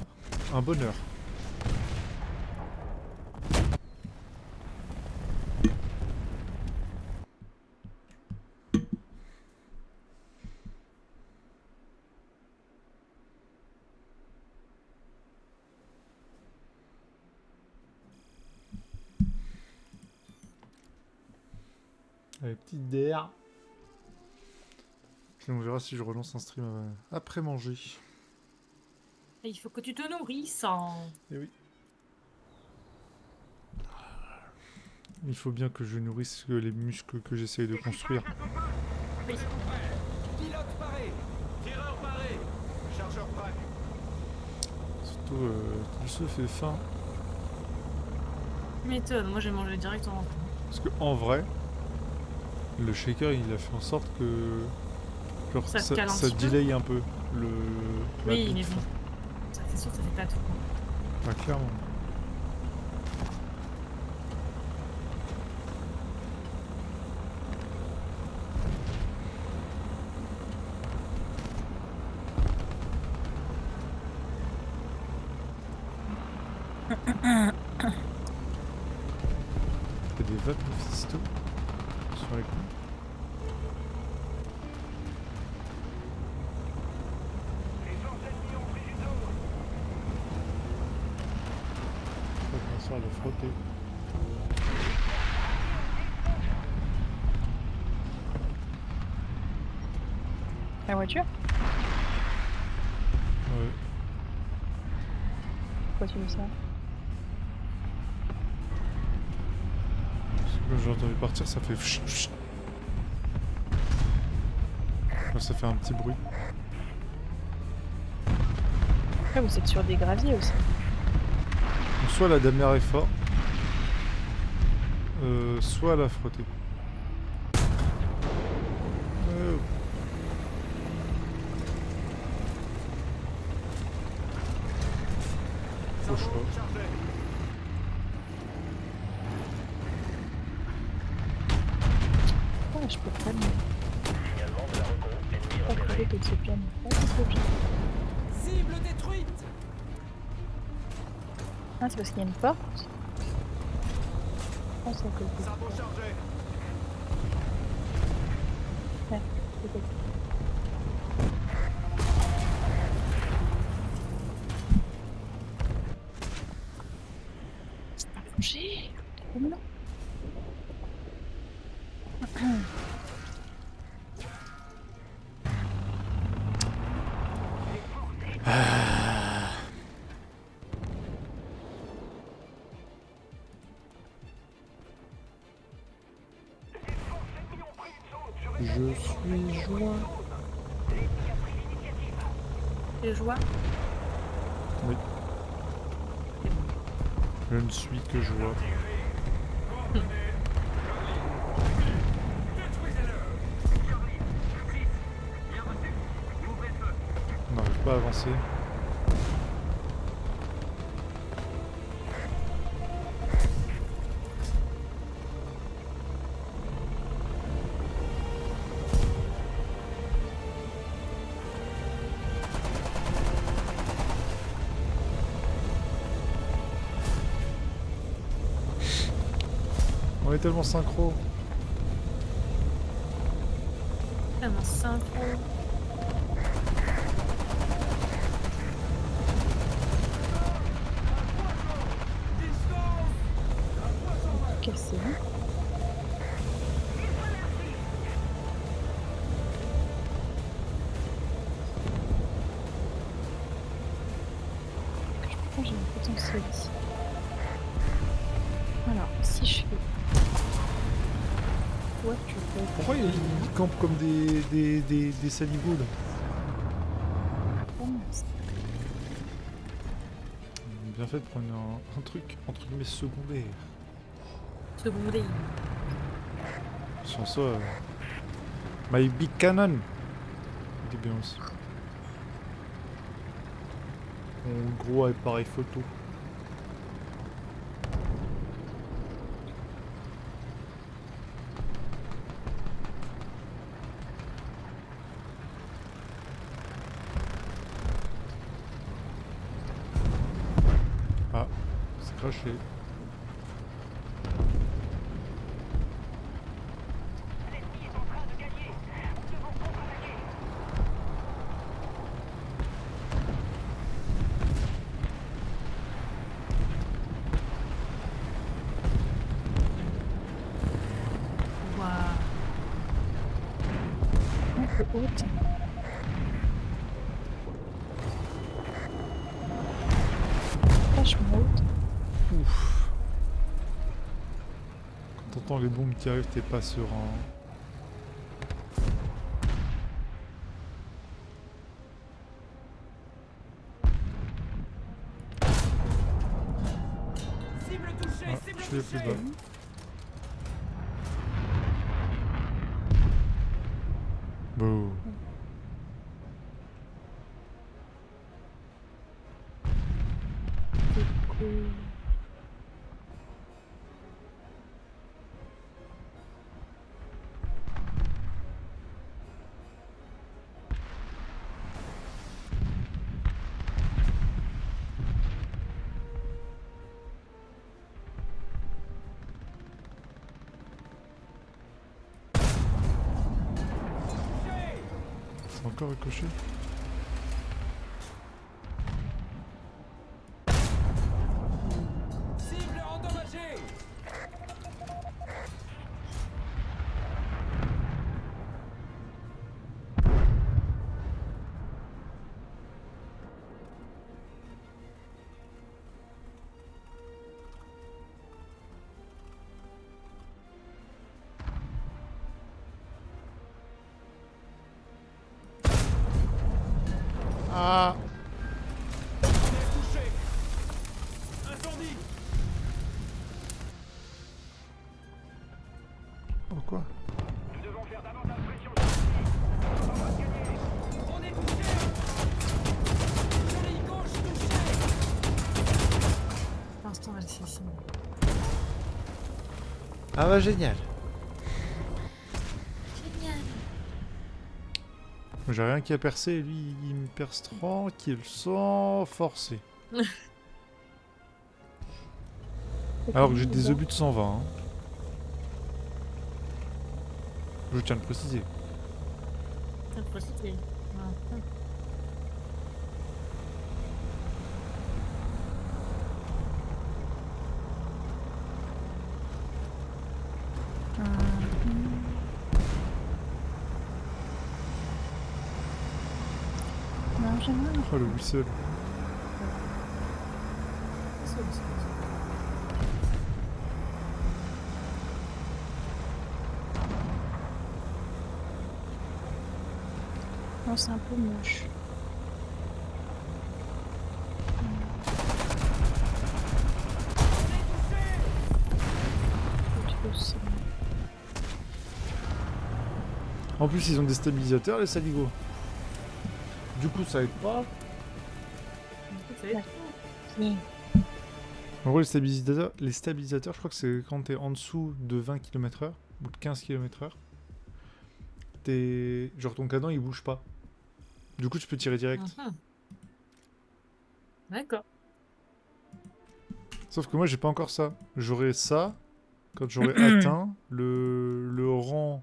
Un bonheur. Allez, petite DR. Puis on verra si je relance un stream après manger. Il faut que tu te nourrisses. Hein. Eh oui. Il faut bien que je nourrisse les muscles que j'essaye de construire. Oui. Pilote paré. Tireur paré. Chargeur prêt. Surtout, tout ça fait faim. Tu m'étonnes, moi j'ai mangé directement. Parce que en vrai, le shaker il a fait en sorte que genre, Ça te cale un ça petit peu. delay un peu le. la Oui, bite. mais bon. Ça, c'est sûr, ça fait pas tout. Ah, clairement. T'as des vapes Mephisto? Sur les coups. Les forces ennemies ont pris une zone. Je crois qu'on sort le frotter. La voiture? Ouais. Pourquoi tu veux ça? Parce que quand j'ai entendu partir, ça fait fch, fch. Là, ça fait un petit bruit. Après, vous êtes sur des graviers aussi. Donc, soit la damer est fort, soit la frotter. Faut choix. Chargé. Ouais, je peux pas me... Pas crever avec ce piano. Ouais, c'est trop bien. Cible détruite. Ah, c'est parce qu'il y a une porte. Je pense à côté. Sabot chargé. Ouais, peut-être. C'est pas rangé. Trop mignon. Je suis joint. Les joies. Oui. Je ne suis que joie. On n'arrive pas à avancer. On est tellement synchro. Tellement synchro. Cassé. Je crois que j'ai un potentiel ici. Alors, si je fais... Ouais, tu peux... Pourquoi ils campent comme des salivaux là? Oh mince. Bien fait de prendre un truc entre guillemets secondaire. Secondaire. Sans ça, My Big Cannon. Il est bien aussi. Mon gros appareil photo. Ah, c'est craché. L'ennemi est en train de gagner. Nous devons contre-attaquer. Waouh. Un peu haute. Vachement haute. Ouf. Quand t'entends les bombes qui arrivent, t'es pas serein. Cible touchée. Ah, Cible je suis le plus touchée. bas. Bon. C'est cool. C'est encore ricoché. Cible endommagée. Ah! On est touché. Incendie. Oh quoi? Nous devons faire davantage pression sur le On va pas gagner. On est touché. Cheville gauche touchée. Pour l'instant, on va laisser ici. Ah bah génial! Génial. J'ai rien qui a percé et lui il me perce tranquille sans forcer. Alors que j'ai des obus de 120. Hein. Je tiens à le préciser. Ça peut citer. Non. Non, j'aime bien. Oh le whistle. C'est bon, c'est bon. Non, c'est un peu moche. Je trouve ça- En plus ils ont des stabilisateurs les saligots. Du coup ça aide pas. Ça va être Oui. En gros les stabilisateurs je crois que c'est quand t'es en dessous de 20 km/h ou de 15 km/h. Genre ton canon il bouge pas. Du coup tu peux tirer direct. Mhm. D'accord. Sauf que moi j'ai pas encore ça. J'aurai ça quand j'aurai atteint le rang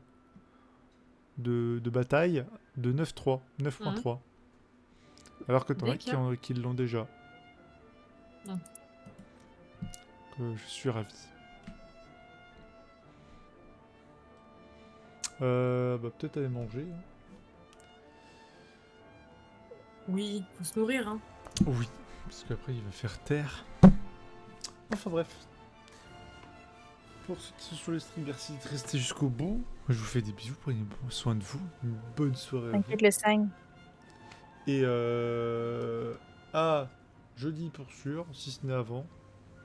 de bataille de 9.3. 9.3. Alors que t'en as qui l'ont déjà. Mhm. Je suis ravi. Bah peut-être aller manger. Hein. Oui, faut se nourrir, hein. Oui, parce qu'après il va faire terre. Enfin bref. Pour ceux qui sont sur le stream, merci de rester jusqu'au bout. Je vous fais des bisous, prenez soin de vous. Une bonne soirée à vous. T'inquiète, le 5. Et à jeudi pour sûr, si ce n'est avant.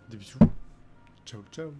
Des bisous. Ciao, ciao.